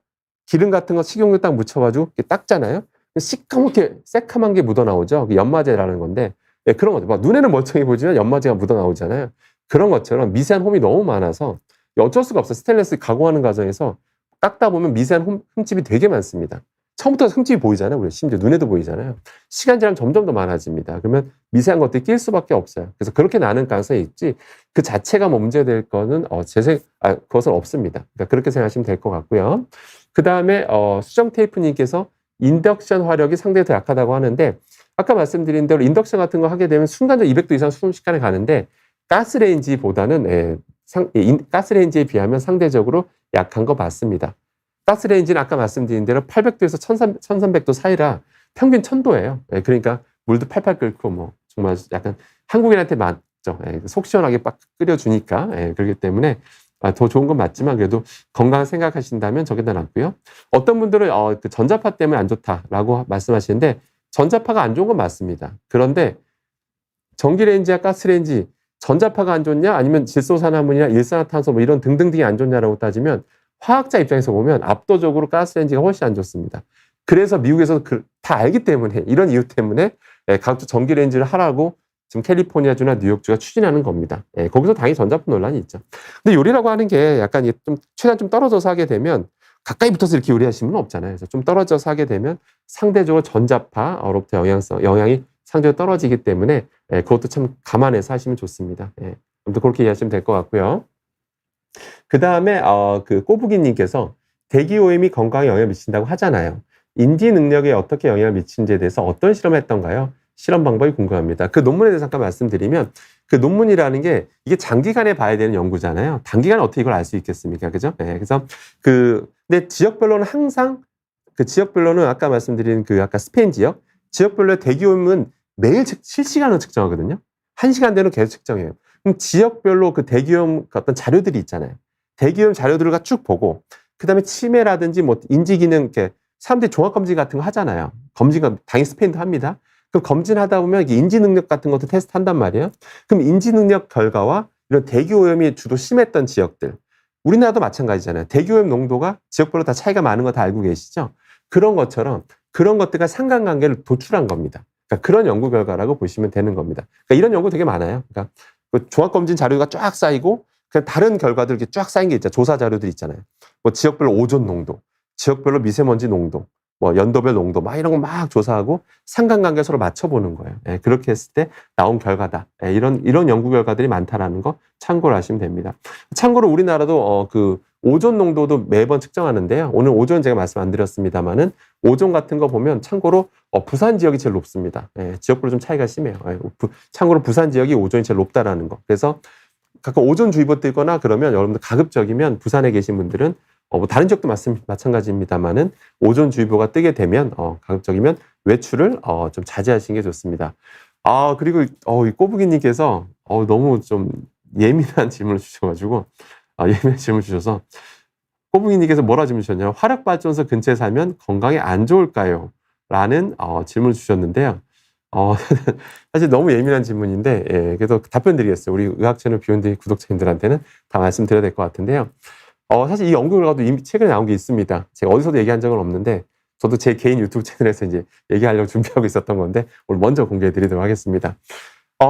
S1: 기름 같은 거 식용유 딱 묻혀가지고 닦잖아요. 시커멓게 새카만 게 묻어 나오죠. 그 연마제라는 건데, 예, 그런 거죠. 막 눈에는 멀쩡해 보이지만 연마제가 묻어 나오잖아요. 그런 것처럼 미세한 홈이 너무 많아서 어쩔 수가 없어요. 스테인리스 가공하는 과정에서 닦다 보면 미세한 흠집이 되게 많습니다. 처음부터 흠집이 보이잖아요. 우리 심지어 눈에도 보이잖아요. 시간 지나면 점점 더 많아집니다. 그러면 미세한 것들이 낄 수밖에 없어요. 그래서 그렇게 나는 가능성이 있지, 그 자체가 문제될 거는 그것은 없습니다. 그러니까 그렇게 생각하시면 될 것 같고요. 그 다음에 수정 테이프님께서 인덕션 화력이 상대히 더 약하다고 하는데, 아까 말씀드린 대로 인덕션 같은 거 하게 되면 순간적으로 200도 이상 순식간에 가는데, 가스레인지보다는 가스레인지에 비하면 상대적으로 약한 거 맞습니다. 가스레인지는 아까 말씀드린 대로 800도에서 1300도 사이라 평균 1000도예요. 예, 그러니까 물도 팔팔 끓고 정말 약간 한국인한테 맞죠. 예, 속 시원하게 빡 끓여주니까. 예, 그렇기 때문에 더 좋은 건 맞지만 그래도 건강 생각하신다면 저게 더 낫고요. 어떤 분들은 그 전자파 때문에 안 좋다라고 말씀하시는데, 전자파가 안 좋은 건 맞습니다. 그런데 전기레인지와 가스레인지, 전자파가 안 좋냐 아니면 질소산화물이나 일산화탄소 이런 등등등이 안 좋냐라고 따지면, 화학자 입장에서 보면 압도적으로 가스레인지가 훨씬 안 좋습니다. 그래서 미국에서 다 알기 때문에, 이런 이유 때문에 각주 전기레인지를 하라고 지금 캘리포니아주나 뉴욕주가 추진하는 겁니다. 거기서 당연히 전자파 논란이 있죠. 근데 요리라고 하는 게 약간 최대한 좀 떨어져서 하게 되면, 가까이 붙어서 이렇게 요리하시는 분 없잖아요. 그래서 좀 떨어져서 하게 되면 상대적으로 전자파로부터 영향이 상대적으로 떨어지기 때문에 그것도 참 감안해서 하시면 좋습니다. 아무튼 그렇게 이해하시면 될 것 같고요. 그 다음에 그 꼬부기님께서 대기오염이 건강에 영향을 미친다고 하잖아요. 인지 능력에 어떻게 영향을 미치는지에 대해서 어떤 실험을 했던가요? 실험 방법이 궁금합니다. 그 논문에 대해서 잠깐 말씀드리면, 그 논문이라는 게 이게 장기간에 봐야 되는 연구잖아요. 단기간에 어떻게 이걸 알 수 있겠습니까? 그죠? 그래서 근데 지역별로는 항상 지역별로는 아까 말씀드린 아까 스페인 지역별로의 대기오염은 매일 실시간으로 측정하거든요. 1시간대로 계속 측정해요. 그럼 지역별로 그 대기오염 어떤 자료들이 있잖아요. 대기오염 자료들을 쭉 보고, 그 다음에 치매라든지 인지기능, 이렇게 사람들이 종합검진 같은 거 하잖아요. 당연히 스페인도 합니다. 그럼 검진하다 보면 이게 인지능력 같은 것도 테스트 한단 말이에요. 그럼 인지능력 결과와 이런 대기오염이 주로 심했던 지역들, 우리나라도 마찬가지잖아요. 대기오염 농도가 지역별로 다 차이가 많은 거 다 알고 계시죠? 그런 것처럼 그런 것들과 상관관계를 도출한 겁니다. 그러니까 그런 연구 결과라고 보시면 되는 겁니다. 그러니까 이런 연구 되게 많아요. 그러니까 종합검진 자료가 쫙 쌓이고, 그냥 다른 결과들 이렇게 쫙 쌓인 게 있잖아요. 조사 자료들 있잖아요. 지역별로 오존 농도, 지역별로 미세먼지 농도, 연도별 농도, 이런 거 막 조사하고 상관관계 서로 맞춰보는 거예요. 그렇게 했을 때 나온 결과다. 이런 연구 결과들이 많다라는 거 참고를 하시면 됩니다. 참고로 우리나라도 그 오존 농도도 매번 측정하는데요. 오늘 오존 제가 말씀 안 드렸습니다만은, 오존 같은 거 보면 참고로 부산 지역이 제일 높습니다. 지역별로 좀 차이가 심해요. 참고로 부산 지역이 오존이 제일 높다라는 거. 그래서 가끔 오존주의보 뜨거나 그러면 여러분들 가급적이면 부산에 계신 분들은 다른 지역도 마찬가지입니다만은 오존주의보가 뜨게 되면 가급적이면 외출을 좀 자제하시는 게 좋습니다. 그리고 이 꼬부기님께서 너무 좀 예민한 질문을 주셔가지고 예민한 질문을 주셔서, 꼬부기님께서 뭐라 질문 주셨냐면, 화력발전소 근처에 살면 건강에 안 좋을까요? 라는 질문을 주셨는데요. 사실 너무 예민한 질문인데, 그래서 답변 드리겠어요. 우리 의학 채널 비욘드 구독자님들한테는 다 말씀드려야 될 것 같은데요. 사실 이 연구 결과도 이미 최근에 나온 게 있습니다. 제가 어디서도 얘기한 적은 없는데 저도 제 개인 유튜브 채널에서 이제 얘기하려고 준비하고 있었던 건데 오늘 먼저 공개해 드리도록 하겠습니다.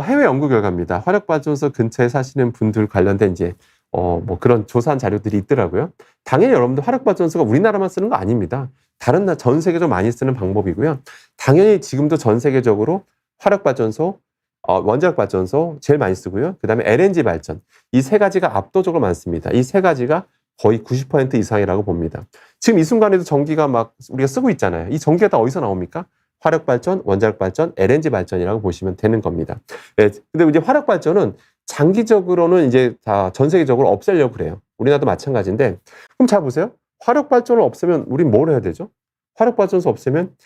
S1: 해외 연구 결과입니다. 화력발전소 근처에 사시는 분들 관련된 이제 뭐 그런 조사한 자료들이 있더라고요. 당연히 여러분들 화력발전소가 우리나라만 쓰는 거 아닙니다. 다른 나라 전 세계적으로 많이 쓰는 방법이고요. 당연히 지금도 전 세계적으로 화력발전소, 원자력발전소 제일 많이 쓰고요. 그 다음에 LNG 발전. 이 세 가지가 압도적으로 많습니다. 이 세 가지가 거의 90% 이상이라고 봅니다. 지금 이 순간에도 전기가 막 우리가 쓰고 있잖아요. 이 전기가 다 어디서 나옵니까? 화력발전, 원자력발전, LNG 발전이라고 보시면 되는 겁니다. 예, 근데 이제 화력발전은 장기적으로는 이제 다 전 세계적으로 없애려고 그래요. 우리나라도 마찬가지인데, 그럼 잘 보세요. 화력발전을 없애면 우린 뭘 해야 되죠? 화력발전소 없애면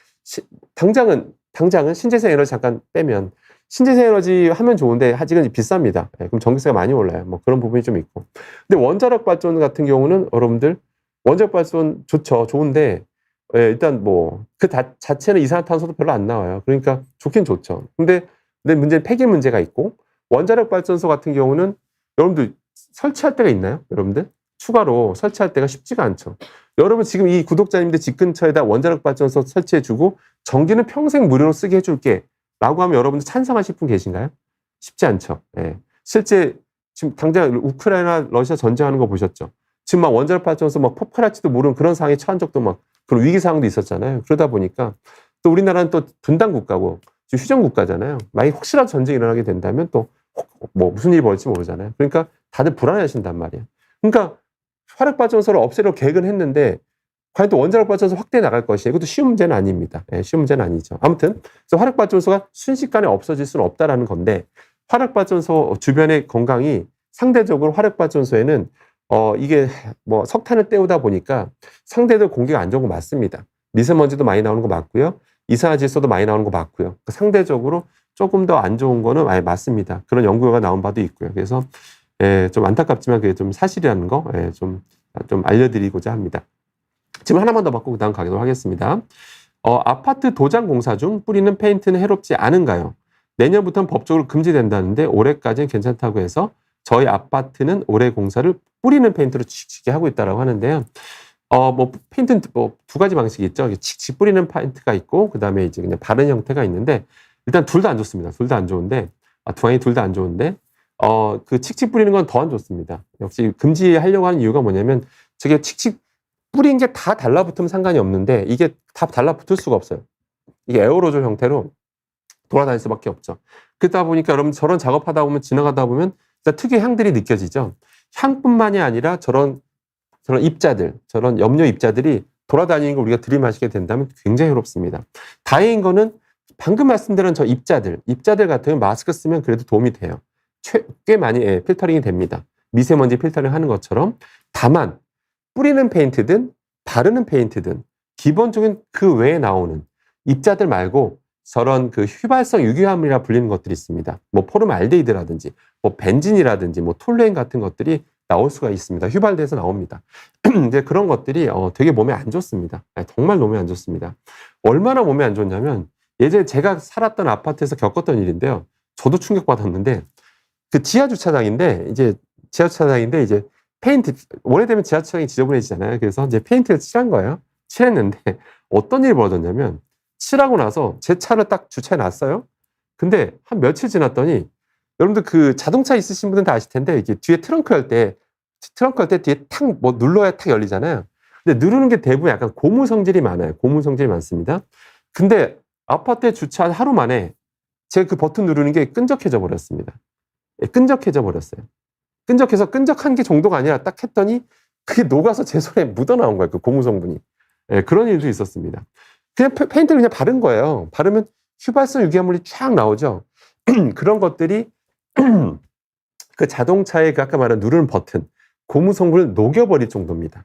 S1: 당장은 신재생 에너지 잠깐 빼면 신재생 에너지 하면 좋은데 아직은 비쌉니다. 예, 그럼 전기세가 많이 올라요. 뭐 그런 부분이 좀 있고. 근데 원자력 발전 같은 경우는 여러분들 원자력 발전 좋죠. 좋은데 예, 일단 뭐 그 자체는 이산화탄소도 별로 안 나와요. 그러니까 좋긴 좋죠. 근데 문제는 폐기 문제가 있고 원자력 발전소 같은 경우는 여러분들 설치할 데가 있나요? 여러분들 추가로 설치할 데가 쉽지가 않죠. 여러분 지금 이 구독자님들 집 근처에다 원자력 발전소 설치해주고 전기는 평생 무료로 쓰게 해줄게 라고 하면 여러분들 찬성하실 분 계신가요? 쉽지 않죠. 예. 실제 지금 당장 우크라이나 러시아 전쟁하는 거 보셨죠? 지금 막 원자력 발전소 막 폭발할지도 모르는 그런 상황에 처한 적도 막 그런 위기 상황도 있었잖아요. 그러다 보니까 또 우리나라는 또 분단 국가고 휴전 국가잖아요. 만약 혹시라도 전쟁이 일어나게 된다면 또 뭐 무슨 일이 벌어질지 모르잖아요. 그러니까 다들 불안해하신단 말이에요. 그러니까 화력 발전소를 없애려 계획은 했는데 과연 또 원자력 발전소 확대해 나갈 것이에요. 이것도 쉬운 문제는 아닙니다. 예, 쉬운 문제는 아니죠. 아무튼 그래서 화력 발전소가 순식간에 없어질 수는 없다라는 건데 화력 발전소 주변의 건강이 상대적으로 화력 발전소에는 이게 뭐 석탄을 때우다 보니까 상대적으로 공기가 안 좋은 거 맞습니다. 미세먼지도 많이 나오는 거 맞고요. 이산화질소도 많이 나오는 거 맞고요. 상대적으로 조금 더 안 좋은 거는 아예 맞습니다. 그런 연구가 나온 바도 있고요. 그래서 좀 안타깝지만 그게 좀 사실이라는 거 좀 알려드리고자 합니다. 질문 하나만 더 받고 그다음 가도록 하겠습니다. 아파트 도장 공사 중 뿌리는 페인트는 해롭지 않은가요? 내년부터는 법적으로 금지된다는데 올해까지는 괜찮다고 해서 저희 아파트는 올해 공사를 뿌리는 페인트로 칙칙이 하고 있다고 하는데요. 뭐 페인트는 뭐 두 가지 방식이 있죠. 칙칙 뿌리는 페인트가 있고 그다음에 이제 그냥 바른 형태가 있는데 일단 둘 다 안 좋습니다. 둘 다 안 좋은데 둘 다 안 좋은데 그 칙칙 뿌리는 건 더 안 좋습니다. 역시 금지하려고 하는 이유가 뭐냐면 저게 칙칙 뿌린 게 다 달라붙으면 상관이 없는데 이게 다 달라붙을 수가 없어요. 이게 에어로졸 형태로 돌아다닐 수밖에 없죠. 그러다 보니까 여러분 저런 작업하다 보면 지나가다 보면 진짜 특유의 향들이 느껴지죠. 향뿐만이 아니라 저런 입자들, 저런 염료 입자들이 돌아다니는 걸 우리가 들이마시게 된다면 굉장히 해롭습니다. 다행인 거는 방금 말씀드린 저 입자들 같은 경우 마스크 쓰면 그래도 도움이 돼요. 꽤 많이 필터링이 됩니다. 미세먼지 필터링 하는 것처럼. 다만 뿌리는 페인트든 바르는 페인트든 기본적인 그 외에 나오는 입자들 말고 저런 그 휘발성 유기화물이라 불리는 것들이 있습니다. 뭐 포름알데히드라든지 뭐 벤진이라든지 뭐 톨루엔 같은 것들이 나올 수가 있습니다. 휘발돼서 나옵니다. 이제 그런 것들이 되게 몸에 안 좋습니다. 정말 몸에 안 좋습니다. 얼마나 몸에 안 좋냐면 예전에 제가 살았던 아파트에서 겪었던 일인데요. 저도 충격받았는데 그 지하 주차장인데 이제 페인트 오래되면 지하 주차장이 지저분해지잖아요. 그래서 이제 페인트를 칠한 거예요. 칠했는데 어떤 일이 벌어졌냐면 칠하고 나서 제 차를 딱 주차해 놨어요. 근데 한 며칠 지났더니 여러분들 그 자동차 있으신 분들은 다 아실 텐데 이게 뒤에 트렁크 열 때 뒤에 탁 뭐 눌러야 탁 열리잖아요. 근데 누르는 게 대부분 약간 고무 성질이 많아요. 고무 성질이 많습니다. 근데 아파트에 주차한 하루 만에 제가 그 버튼 누르는 게 끈적해져 버렸습니다. 끈적해져 버렸어요. 끈적한 게 정도가 아니라 딱 했더니 그게 녹아서 제 손에 묻어 나온 거예요. 그 고무 성분이. 그런 일도 있었습니다. 그냥 페인트를 그냥 바른 거예요. 바르면 휘발성 유기화물이 쫙 나오죠. 그런 것들이 그 자동차의 그 아까 말한 누르는 버튼, 고무 성분을 녹여버릴 정도입니다.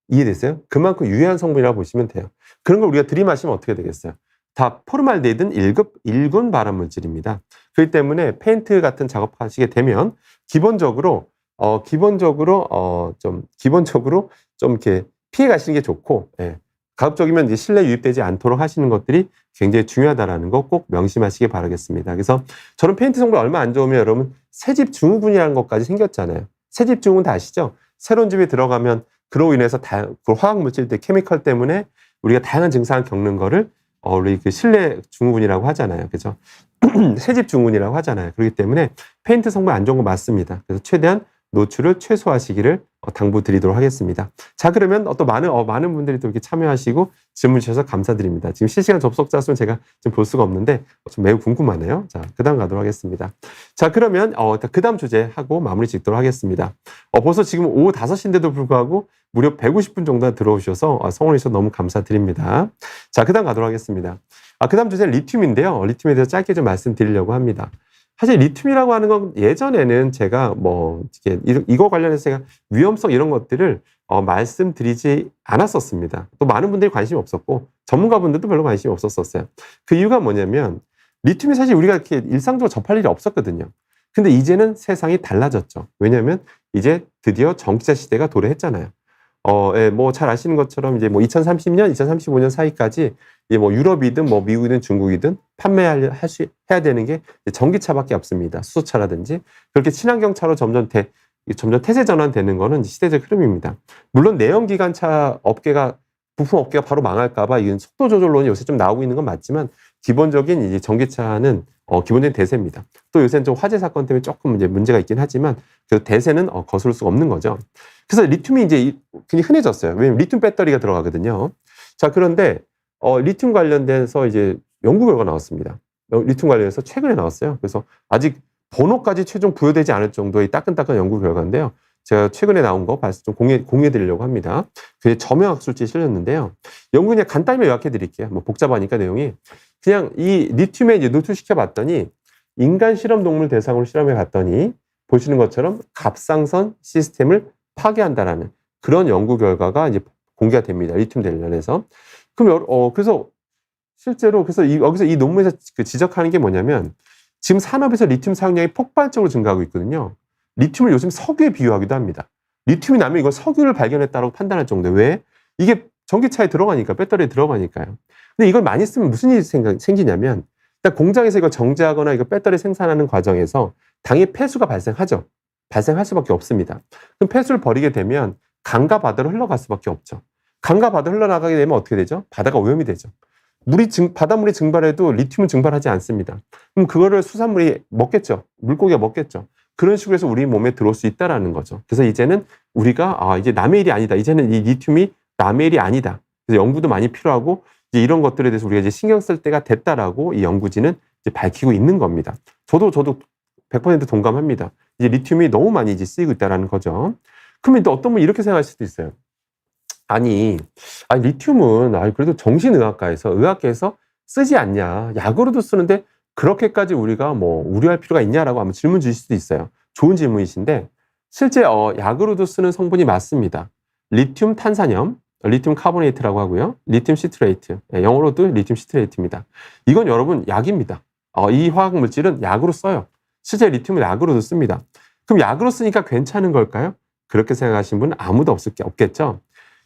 S1: 이해됐어요? 그만큼 유해한 성분이라고 보시면 돼요. 그런 걸 우리가 들이마시면 어떻게 되겠어요? 다 포름알데히드는 1군 발암물질입니다. 그렇기 때문에 페인트 같은 작업하시게 되면 기본적으로 좀 이렇게 피해 가시는 게 좋고, 가급적이면 이제 실내 유입되지 않도록 하시는 것들이 굉장히 중요하다라는 거 꼭 명심하시기 바라겠습니다. 그래서 저는 페인트 성분 얼마 안 좋으면 여러분 새집 증후군이라는 것까지 생겼잖아요. 새집 증후군 다 아시죠? 새로운 집에 들어가면 그로 인해서 그 화학 물질들 케미컬 때문에 우리가 다양한 증상을 겪는 거를 우리 그 실내 증후군이라고 하잖아요. 그죠? 새집 증후군이라고 하잖아요. 그렇기 때문에 페인트 성분 안 좋은 거 맞습니다. 그래서 최대한 노출을 최소화하시기를 당부드리도록 하겠습니다. 자, 그러면 또 많은 분들이 또 이렇게 참여하시고 질문 주셔서 감사드립니다. 지금 실시간 접속자 수는 제가 좀 볼 수가 없는데 좀 매우 궁금하네요. 자, 그 다음 가도록 하겠습니다. 자, 그러면 그 다음 주제 하고 마무리 짓도록 하겠습니다. 벌써 지금 오후 5시인데도 불구하고 무려 150분 정도 들어오셔서 성원해 주셔서 너무 감사드립니다. 자, 그 다음 가도록 하겠습니다. 그 다음 주제는 리튬인데요. 리튬에 대해서 짧게 좀 말씀드리려고 합니다. 사실 리튬이라고 하는 건 예전에는 제가 이거 관련해서 제가 위험성 이런 것들을 말씀드리지 않았었습니다. 또 많은 분들이 관심이 없었고 전문가분들도 별로 관심이 없었어요. 그 이유가 뭐냐면 리튬이 사실 우리가 이렇게 일상적으로 접할 일이 없었거든요. 근데 이제는 세상이 달라졌죠. 왜냐하면 이제 드디어 전기차 시대가 도래했잖아요. 잘 아시는 것처럼 이제 2030년, 2035년 사이까지 유럽이든 미국이든 중국이든 해야 되는 게 전기차밖에 없습니다. 수소차라든지. 그렇게 친환경차로 점점 태세 전환되는 거는 시대적 흐름입니다. 물론 내연기관차 부품 업계가 바로 망할까봐 이건 속도 조절론이 요새 좀 나오고 있는 건 맞지만 기본적인 이제 전기차는 기본적인 대세입니다. 또 요새는 좀 화재 사건 때문에 조금 이제 문제가 있긴 하지만 그 대세는 거스를 수가 없는 거죠. 그래서 리튬이 이제 굉장히 흔해졌어요. 왜냐면 리튬 배터리가 들어가거든요. 자, 그런데 리튬 관련돼서 이제 연구 결과가 나왔습니다. 리튬 관련해서 최근에 나왔어요. 그래서 아직 번호까지 최종 부여되지 않을 정도의 따끈따끈 연구 결과인데요. 제가 최근에 나온 거 좀 공유해 드리려고 합니다. 그게 점유학술지에 실렸는데요. 연구 그냥 간단히 요약해 드릴게요. 복잡하니까 내용이. 그냥 이 리튬에 이제 노출시켜 봤더니 인간 실험 동물 대상으로 실험해 봤더니 보시는 것처럼 갑상선 시스템을 파괴한다라는 그런 연구 결과가 이제 공개가 됩니다. 리튬 관련해서. 그럼 그래서 실제로 여기서 이 논문에서 지적하는 게 뭐냐면 지금 산업에서 리튬 사용량이 폭발적으로 증가하고 있거든요. 리튬을 요즘 석유에 비유하기도 합니다. 리튬이 나면 이걸 석유를 발견했다고 판단할 정도에 왜? 이게 전기차에 들어가니까 배터리에 들어가니까요. 근데 이걸 많이 쓰면 무슨 일이 생기냐면 일단 공장에서 이걸 정제하거나 이거 배터리 생산하는 과정에서 당연히 폐수가 발생하죠. 발생할 수밖에 없습니다. 그럼 폐수를 버리게 되면 강과 바다로 흘러갈 수밖에 없죠. 강과 바다로 흘러나가게 되면 어떻게 되죠? 바다가 오염이 되죠. 바닷물이 증발해도 리튬은 증발하지 않습니다. 그럼 그거를 수산물이 먹겠죠. 물고기가 먹겠죠. 그런 식으로 해서 우리 몸에 들어올 수 있다라는 거죠. 그래서 이제는 우리가 이제 남의 일이 아니다. 이제는 이 리튬이 남의 일이 아니다. 그래서 연구도 많이 필요하고 이제 이런 것들에 대해서 우리가 이제 신경 쓸 때가 됐다라고 이 연구진은 이제 밝히고 있는 겁니다. 저도 100% 동감합니다. 이제 리튬이 너무 많이 이제 쓰이고 있다라는 거죠. 그러면 또 어떤 분이 이렇게 생각할 수도 있어요. 아니 리튬은 그래도 정신의학과에서 의학계에서 쓰지 않냐. 약으로도 쓰는데 그렇게까지 우리가 우려할 필요가 있냐라고 아마 질문 주실 수도 있어요. 좋은 질문이신데 실제 약으로도 쓰는 성분이 맞습니다. 리튬 탄산염, 리튬 카보네이트라고 하고요. 리튬 시트레이트, 영어로도 리튬 시트레이트입니다. 이건 여러분 약입니다. 이 화학 물질은 약으로 써요. 실제 리튬을 약으로도 씁니다. 그럼 약으로 쓰니까 괜찮은 걸까요? 그렇게 생각하시는 분은 아무도 없겠죠.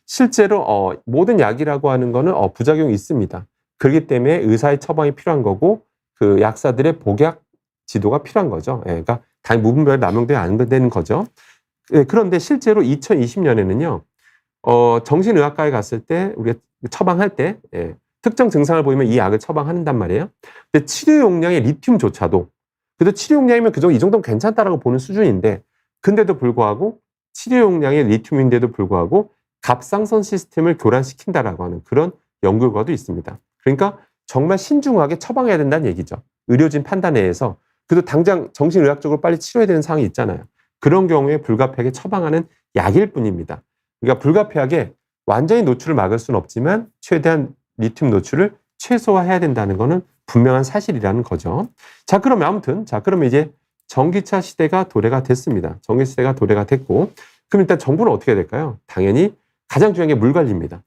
S1: 실제로 모든 약이라고 하는 거는 부작용이 있습니다. 그렇기 때문에 의사의 처방이 필요한 거고 그 약사들의 복약 지도가 필요한 거죠. 그러니까 당 무분별하게 남용되면 안 되는 거죠. 그런데 실제로 2020년에는요. 정신의학과에 갔을 때 우리가 처방할 때 특정 증상을 보이면 이 약을 처방한단 말이에요. 근데 치료 용량의 리튬조차도 그래도 치료 용량이면 이 정도면 괜찮다라고 보는 수준인데 근데도 불구하고 치료 용량의 리튬인데도 불구하고 갑상선 시스템을 교란시킨다라고 하는 그런 연구 결과도 있습니다. 그러니까 정말 신중하게 처방해야 된다는 얘기죠. 의료진 판단에 의해서 그래도 당장 정신의학적으로 빨리 치료해야 되는 상황이 있잖아요. 그런 경우에 불가피하게 처방하는 약일 뿐입니다. 그러니까 불가피하게 완전히 노출을 막을 수는 없지만 최대한 리튬 노출을 최소화해야 된다는 것은 분명한 사실이라는 거죠. 그러면 이제 전기차 시대가 도래가 됐습니다. 전기 시대가 도래가 됐고 그럼 일단 정부는 어떻게 해야 될까요? 당연히 가장 중요한 게 물 관리입니다.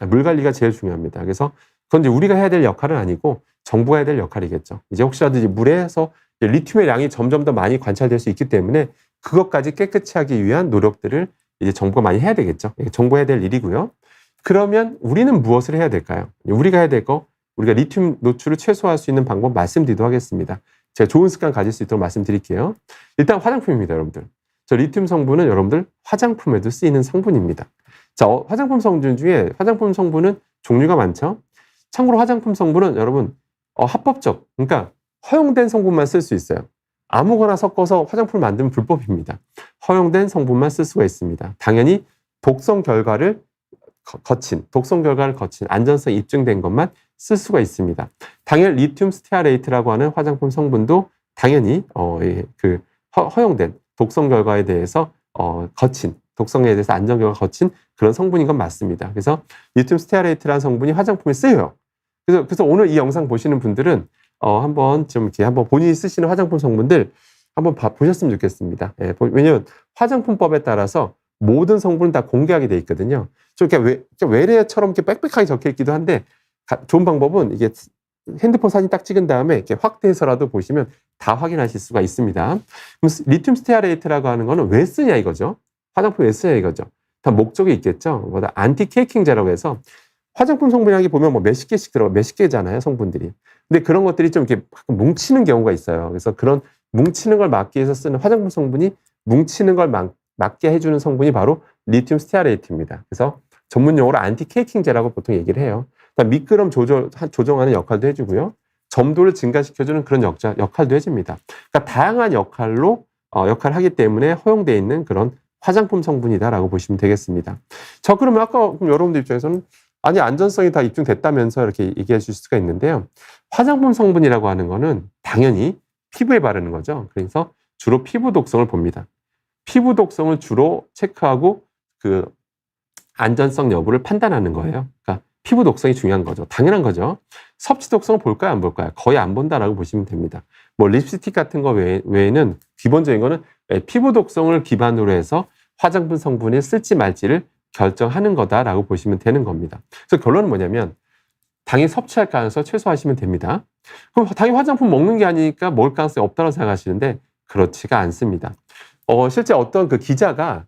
S1: 물 관리가 제일 중요합니다. 그래서 그건 이제 우리가 해야 될 역할은 아니고 정부가 해야 될 역할이겠죠. 이제 혹시라도 이제 물에서 리튬의 양이 점점 더 많이 관찰될 수 있기 때문에 그것까지 깨끗이 하기 위한 노력들을 이제 정부가 많이 해야 되겠죠. 정부가 해야 될 일이고요. 그러면 우리는 무엇을 해야 될까요? 우리가 해야 될 거, 우리가 리튬 노출을 최소화할 수 있는 방법 말씀드리도록 하겠습니다. 제가 좋은 습관 가질 수 있도록 말씀드릴게요. 일단 화장품입니다, 여러분들. 저 리튬 성분은 여러분들 화장품에도 쓰이는 성분입니다. 자, 화장품 성분 중에 화장품 성분은 종류가 많죠. 참고로 화장품 성분은 여러분 합법적, 그러니까 허용된 성분만 쓸 수 있어요. 아무거나 섞어서 화장품을 만들면 불법입니다. 허용된 성분만 쓸 수가 있습니다. 당연히 독성 결과를 거친 안전성이 입증된 것만 쓸 수가 있습니다. 당연 리튬 스티아레이트라고 하는 화장품 성분도 당연히 허용된 독성 결과에 대해서 독성에 대해서 안전 결과가 거친 그런 성분인 건 맞습니다. 그래서 리튬 스티아레이트라는 성분이 화장품에 쓰여요. 그래서 오늘 이 영상 보시는 분들은 한번 본인이 쓰시는 화장품 성분들 한번 보셨으면 좋겠습니다. 예, 왜냐하면 화장품법에 따라서 모든 성분은 다 공개하게 돼 있거든요. 좀 이렇게 외래처럼 이렇게 빽빽하게 적혀 있기도 한데 좋은 방법은 이게 핸드폰 사진 딱 찍은 다음에 이렇게 확대해서라도 보시면 다 확인하실 수가 있습니다. 그럼 리튬 스티아레이트라고 하는 거는 왜 쓰냐 이거죠. 화장품 왜 쓰냐 이거죠. 다 목적이 있겠죠. 뭐다 안티 케이킹제라고 해서 화장품 성분이라는 게 보면 뭐 몇십 개씩 몇십 개잖아요, 성분들이. 근데 그런 것들이 좀 이렇게 뭉치는 경우가 있어요. 그래서 그런 뭉치는 걸 막기 위해서 쓰는 화장품 성분이 뭉치는 걸 막게 해주는 성분이 바로 리튬 스티아레이트입니다. 그래서 전문 용어로 안티 케이킹제라고 보통 얘기를 해요. 미끄럼 조정하는 역할도 해주고요. 점도를 증가시켜주는 그런 역할도 해줍니다. 그러니까 다양한 역할을 하기 때문에 허용되어 있는 그런 화장품 성분이다라고 보시면 되겠습니다. 그러면 아까 여러분들 입장에서는 아니 안전성이 다 입증됐다면서 이렇게 얘기해 주실 수가 있는데요. 화장품 성분이라고 하는 거는 당연히 피부에 바르는 거죠. 그래서 주로 피부 독성을 봅니다. 피부 독성을 주로 체크하고 그 안전성 여부를 판단하는 거예요. 그러니까 피부 독성이 중요한 거죠. 당연한 거죠. 섭취 독성을 볼까요? 안 볼까요? 거의 안 본다라고 보시면 됩니다. 뭐 립스틱 같은 거 외에는 기본적인 거는 피부 독성을 기반으로 해서 화장품 성분을 쓸지 말지를 결정하는 거다라고 보시면 되는 겁니다. 그래서 결론은 뭐냐면 당연히 섭취할 가능성을 최소화하시면 됩니다. 그럼 당연히 화장품 먹는 게 아니니까 먹을 가능성이 없다고 생각하시는데 그렇지가 않습니다. 실제 어떤 그 기자가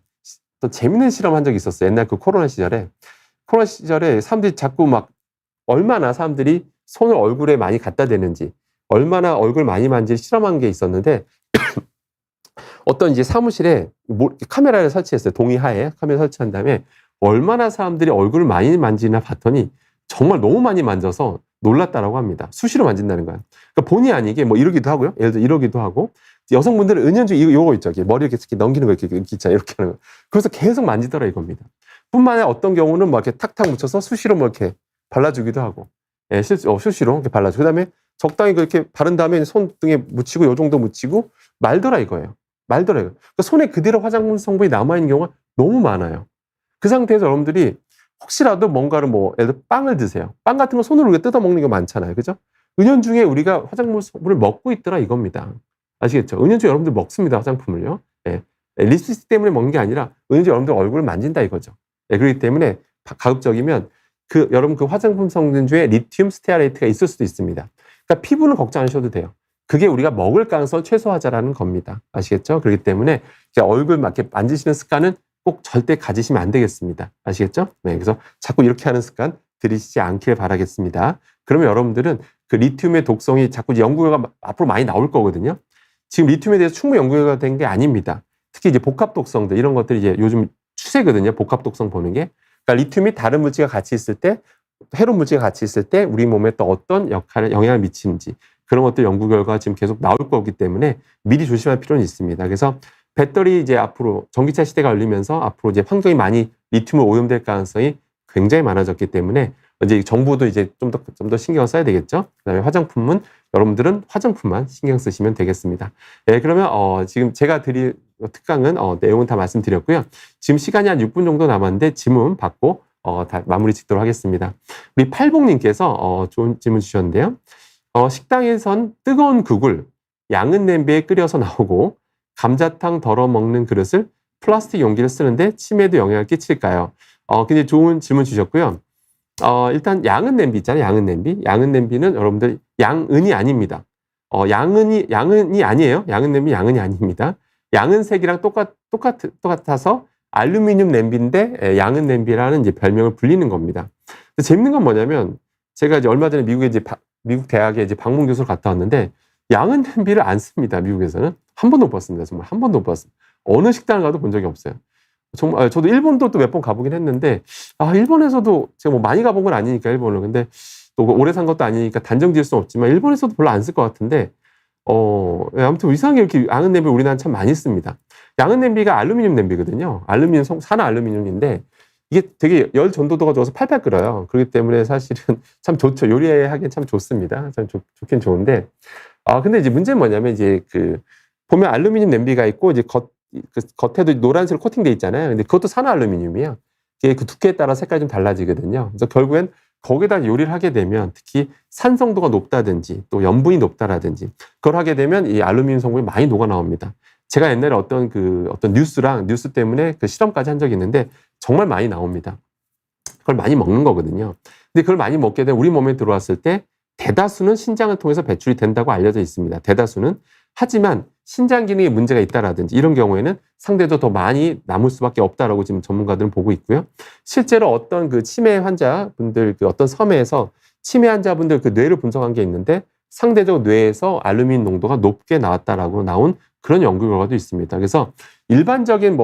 S1: 또 재밌는 실험한 적이 있었어요. 옛날 그 코로나 시절에 사람들이 자꾸 얼마나 사람들이 손을 얼굴에 많이 갖다 대는지, 얼마나 얼굴 많이 만지 실험한 게 있었는데 어떤 이제 사무실에 카메라를 설치했어요. 동의하에 카메라 설치한 다음에 얼마나 사람들이 얼굴을 많이 만지나 봤더니 정말 너무 많이 만져서 놀랐다라고 합니다. 수시로 만진다는 거야. 그러니까 본의 아니게 뭐 이러기도 하고요. 예를 들어 이러기도 하고 여성분들은 은연중에 이거 있죠. 머리 이렇게 넘기는 거 이렇게 있잖아요. 이렇게 하는 거. 그래서 계속 만지더라 이겁니다. 뿐만 아니라 어떤 경우는 막 이렇게 탁탁 묻혀서 수시로 뭐 이렇게 발라주기도 하고, 수시로 이렇게 발라주고, 그 다음에 적당히 그렇게 바른 다음에 손등에 묻히고, 요 정도 묻히고, 말더라 이거예요. 그러니까 손에 그대로 화장품 성분이 남아있는 경우가 너무 많아요. 그 상태에서 여러분들이 혹시라도 뭔가를 예를 들어 빵을 드세요. 빵 같은 거 손으로 뜯어 먹는 게 많잖아요. 그죠? 은연중에 우리가 화장품 성분을 먹고 있더라 이겁니다. 아시겠죠? 은연중에 여러분들 먹습니다. 화장품을요. 예. 립스틱 때문에 먹는 게 아니라 은연중에 여러분들 얼굴을 만진다 이거죠. 예, 그렇기 때문에 가급적이면 여러분 그 화장품 성분 중에 리튬 스티아레이트가 있을 수도 있습니다. 그러니까 피부는 걱정 안 하셔도 돼요. 그게 우리가 먹을 가능성을 최소화하자라는 겁니다. 아시겠죠? 그렇기 때문에 얼굴 막 이렇게 만지시는 습관은 꼭 절대 가지시면 안 되겠습니다. 아시겠죠? 네, 그래서 자꾸 이렇게 하는 습관 들이시지 않길 바라겠습니다. 그러면 여러분들은 그 리튬의 독성이 자꾸 연구 결과가 앞으로 많이 나올 거거든요. 지금 리튬에 대해서 충분히 연구 결과가 된 게 아닙니다. 특히 이제 복합 독성들 이런 것들이 이제 요즘 추세거든요. 복합 독성 보는 게. 그러니까 리튬이 다른 물질과 같이 있을 때, 해로운 물질과 같이 있을 때 우리 몸에 또 어떤 영향을 미치는지 그런 것들 연구 결과가 지금 계속 나올 거기 때문에 미리 조심할 필요는 있습니다. 그래서 배터리 이제 앞으로 전기차 시대가 열리면서 앞으로 이제 환경이 많이 리튬으로 오염될 가능성이 굉장히 많아졌기 때문에 이제 정부도 이제 좀 더 신경을 써야 되겠죠. 그다음에 화장품은 여러분들은 화장품만 신경 쓰시면 되겠습니다. 네, 그러면 지금 제가 드릴 특강은 내용은 다 말씀드렸고요. 지금 시간이 한 6분 정도 남았는데 질문 받고 다 마무리 짓도록 하겠습니다. 우리 팔복님께서 좋은 질문 주셨는데요. 식당에선 뜨거운 국을 양은 냄비에 끓여서 나오고 감자탕 덜어 먹는 그릇을 플라스틱 용기를 쓰는데 치매에도 영향을 끼칠까요? 굉장히 좋은 질문 주셨고요. 일단 양은 냄비 있잖아요. 양은 냄비. 양은 냄비는 여러분들 양은이 아닙니다. 양은이 아니에요. 양은 냄비 양은이 아닙니다. 양은색이랑 똑같아서 알루미늄 냄비인데 양은 냄비라는 이제 별명을 불리는 겁니다. 재밌는 건 뭐냐면 제가 이제 얼마 전에 미국 대학에 이제 방문 교수로 갔다 왔는데 양은 냄비를 안 씁니다. 미국에서는 한 번도 못 봤습니다. 정말 한 번도 못 봤습니다. 어느 식당을 가도 본 적이 없어요. 정말 저도 일본도 또 몇 번 가보긴 했는데 일본에서도 제가 뭐 많이 가본 건 아니니까 일본을 근데 또 오래 산 것도 아니니까 단정 지을 수는 없지만 일본에서도 별로 안 쓸 것 같은데 아무튼 이상하게 이렇게 양은 냄비를 우리나라는 참 많이 씁니다. 양은 냄비가 알루미늄 냄비거든요. 산화 알루미늄인데 이게 되게 열 전도도가 좋아서 팔팔 끓어요. 그렇기 때문에 사실은 참 좋죠. 요리하기엔 참 좋습니다. 참 좋긴 좋은데 근데 이제 문제는 뭐냐면 이제 보면 알루미늄 냄비가 있고 이제 겉에도 노란색으로 코팅돼 있잖아요. 근데 그것도 산화 알루미늄이에요. 이게 그 두께에 따라 색깔이 좀 달라지거든요. 그래서 결국엔 거기다 요리를 하게 되면 특히 산성도가 높다든지 또 염분이 높다라든지 그걸 하게 되면 이 알루미늄 성분이 많이 녹아 나옵니다. 제가 옛날에 어떤 뉴스 때문에 그 실험까지 한 적이 있는데 정말 많이 나옵니다. 그걸 많이 먹는 거거든요. 근데 그걸 많이 먹게 되면 우리 몸에 들어왔을 때 대다수는 신장을 통해서 배출이 된다고 알려져 있습니다. 대다수는. 하지만 신장 기능에 문제가 있다라든지 이런 경우에는 상대적으로 더 많이 남을 수밖에 없다라고 지금 전문가들은 보고 있고요. 실제로 어떤 치매 환자분들 어떤 섬에서 치매 환자분들 뇌를 분석한 게 있는데 상대적으로 뇌에서 알루미늄 농도가 높게 나왔다라고 나온 그런 연구 결과도 있습니다. 그래서 일반적인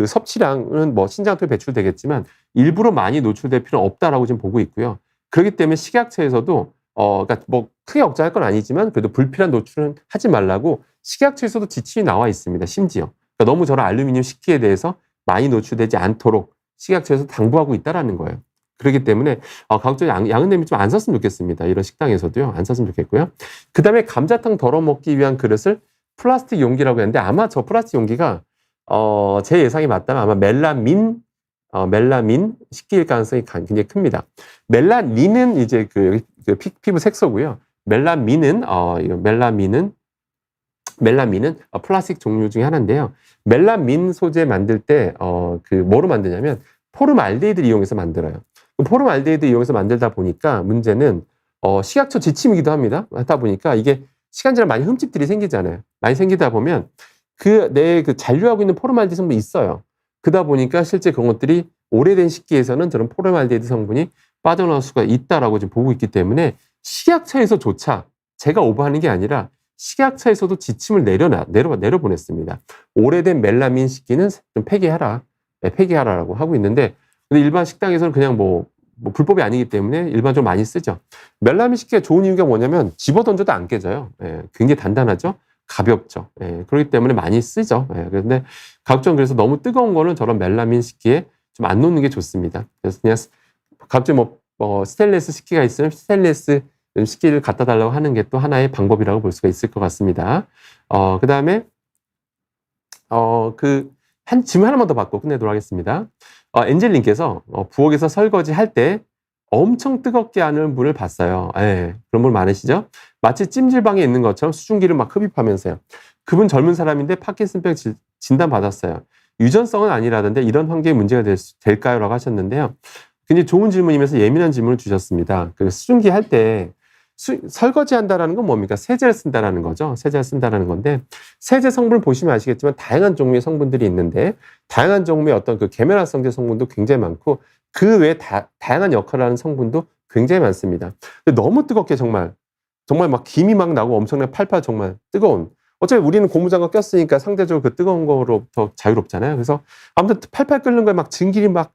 S1: 섭취량은 신장 통에 배출되겠지만 일부러 많이 노출될 필요는 없다라고 지금 보고 있고요. 그렇기 때문에 식약처에서도 그러니까 크게 억제할 건 아니지만 그래도 불필요한 노출은 하지 말라고 식약처에서도 지침이 나와 있습니다. 심지어. 그러니까 너무 저런 알루미늄 식기에 대해서 많이 노출되지 않도록 식약처에서 당부하고 있다라는 거예요. 그렇기 때문에 가급적 양은 냄비 좀 안 샀으면 좋겠습니다. 이런 식당에서도요. 안 샀으면 좋겠고요. 그다음에 감자탕 덜어 먹기 위한 그릇을 플라스틱 용기라고 했는데 아마 저 플라스틱 용기가 제 예상이 맞다면 아마 멜라민 식기일 가능성이 굉장히 큽니다. 멜라닌은 이제 피부 색소고요. 멜라민은 플라스틱 종류 중에 하나인데요. 멜라민 소재 만들 때 뭐로 만드냐면 포름알데히드를 이용해서 만들어요. 포름알데히드 이용해서 만들다 보니까 문제는 식약처 지침이기도 합니다. 하다 보니까 이게 시간 지나면 많이 흠집들이 생기잖아요. 많이 생기다 보면 내 잔류하고 있는 포름알데히드 성분이 있어요. 그러다 보니까 실제 그런 것들이 오래된 식기에서는 저런 포름알데히드 성분이 빠져나올 수가 있다라고 지금 보고 있기 때문에 식약처에서조차 제가 오버하는 게 아니라 식약처에서도 지침을 내려보냈습니다. 오래된 멜라민 식기는 좀 폐기하라라고 하고 있는데 근데 일반 식당에서는 그냥 불법이 아니기 때문에 일반적으로 많이 쓰죠. 멜라민 식기가 좋은 이유가 뭐냐면 집어던져도 안 깨져요. 굉장히 단단하죠. 가볍죠. 그렇기 때문에 많이 쓰죠. 그런데 그래서 너무 뜨거운 거는 저런 멜라민 식기에 좀 안 놓는 게 좋습니다. 그래서 그냥 갑자기 스테인리스 식기가 있으면 스테인리스 식기를 갖다 달라고 하는 게 또 하나의 방법이라고 볼 수가 있을 것 같습니다. 그 다음에 질문 하나만 더 받고 끝내도록 하겠습니다. 엔젤님께서 부엌에서 설거지 할 때 엄청 뜨겁게 하는 분을 봤어요. 그런 분 많으시죠? 마치 찜질방에 있는 것처럼 수증기를 막 흡입하면서요. 그분 젊은 사람인데 파킨슨병 진단 받았어요. 유전성은 아니라던데 이런 환경에 문제가 될까요? 라고 하셨는데요. 굉장히 좋은 질문이면서 예민한 질문을 주셨습니다. 수증기 할 때 설거지 한다라는 건 뭡니까? 세제를 쓴다라는 거죠. 세제를 쓴다라는 건데 세제 성분을 보시면 아시겠지만 다양한 종류의 성분들이 있는데 다양한 종류의 어떤 계면활성제 성분도 굉장히 많고 그 외에 다양한 역할을 하는 성분도 굉장히 많습니다. 근데 너무 뜨겁게 정말 막 김이 막 나고 엄청나게 팔팔 정말 뜨거운 어차피 우리는 고무장갑 꼈으니까 상대적으로 뜨거운 거로부터 자유롭잖아요. 그래서 아무튼 팔팔 끓는 거에 막 증기를 막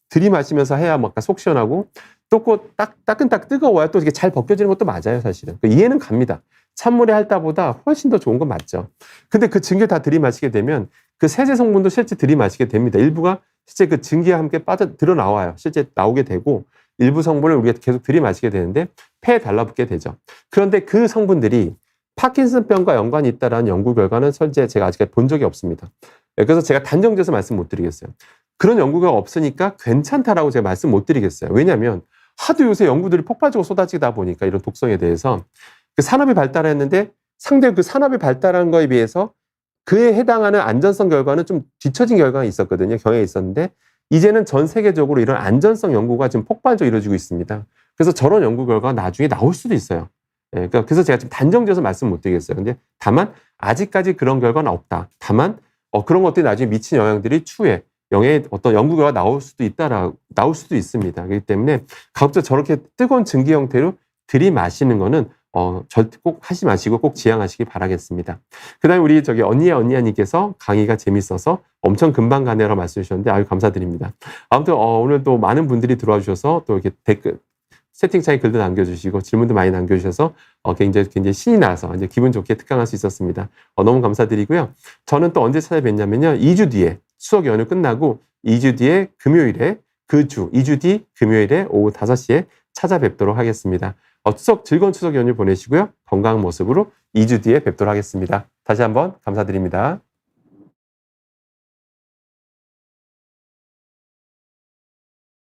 S1: 들이마시면서 해야 막 속 시원하고 또 따끈따끈 뜨거워야 또 이게 잘 벗겨지는 것도 맞아요, 사실은. 이해는 갑니다. 찬물에 할 때보다 훨씬 더 좋은 건 맞죠. 근데 그 증기를 다 들이마시게 되면 그 세제 성분도 실제 들이마시게 됩니다. 일부가 실제 그 증기와 함께 드러나와요. 실제 나오게 되고 일부 성분을 우리가 계속 들이마시게 되는데 폐에 달라붙게 되죠. 그런데 그 성분들이 파킨슨병과 연관이 있다는 연구 결과는 실제 제가 아직까지 본 적이 없습니다. 그래서 제가 단정지어서 말씀 못 드리겠어요. 그런 연구가 없으니까 괜찮다라고 제가 말씀 못 드리겠어요. 왜냐하면 하도 요새 연구들이 폭발적으로 쏟아지다 보니까 이런 독성에 대해서 산업이 발달했는데 상대로 그 산업이 발달한 거에 비해서 그에 해당하는 안전성 결과는 좀 뒤처진 결과가 있었거든요. 경향이 있었는데 이제는 전 세계적으로 이런 안전성 연구가 지금 폭발적으로 이루어지고 있습니다. 그래서 저런 연구 결과가 나중에 나올 수도 있어요. 그래서 제가 좀 단정지어서 말씀 못 드리겠어요. 근데 다만 아직까지 그런 결과는 없다. 다만 그런 것들이 나중에 미친 영향들이 추후에 어떤 연구 결과가 나올 수도 있습니다. 그렇기 때문에 가급적 저렇게 뜨거운 증기 형태로 들이마시는 거는 절대 꼭 하지 마시고 꼭 지향하시기 바라겠습니다. 그 다음에 우리 언니야님께서 강의가 재밌어서 엄청 금방 가네요라고 말씀 주셨는데, 아유, 감사드립니다. 아무튼, 오늘 또 많은 분들이 들어와 주셔서 또 이렇게 댓글, 채팅창에 글도 남겨주시고 질문도 많이 남겨주셔서 굉장히 신이 나서 이제 기분 좋게 특강할 수 있었습니다. 너무 감사드리고요. 저는 또 언제 찾아뵙냐면요. 2주 뒤에 추석 연휴 끝나고 2주 뒤에 금요일에 2주 뒤 금요일에 오후 5시에 찾아뵙도록 하겠습니다. 즐거운 추석 연휴 보내시고요. 건강한 모습으로 2주 뒤에 뵙도록 하겠습니다. 다시 한번 감사드립니다.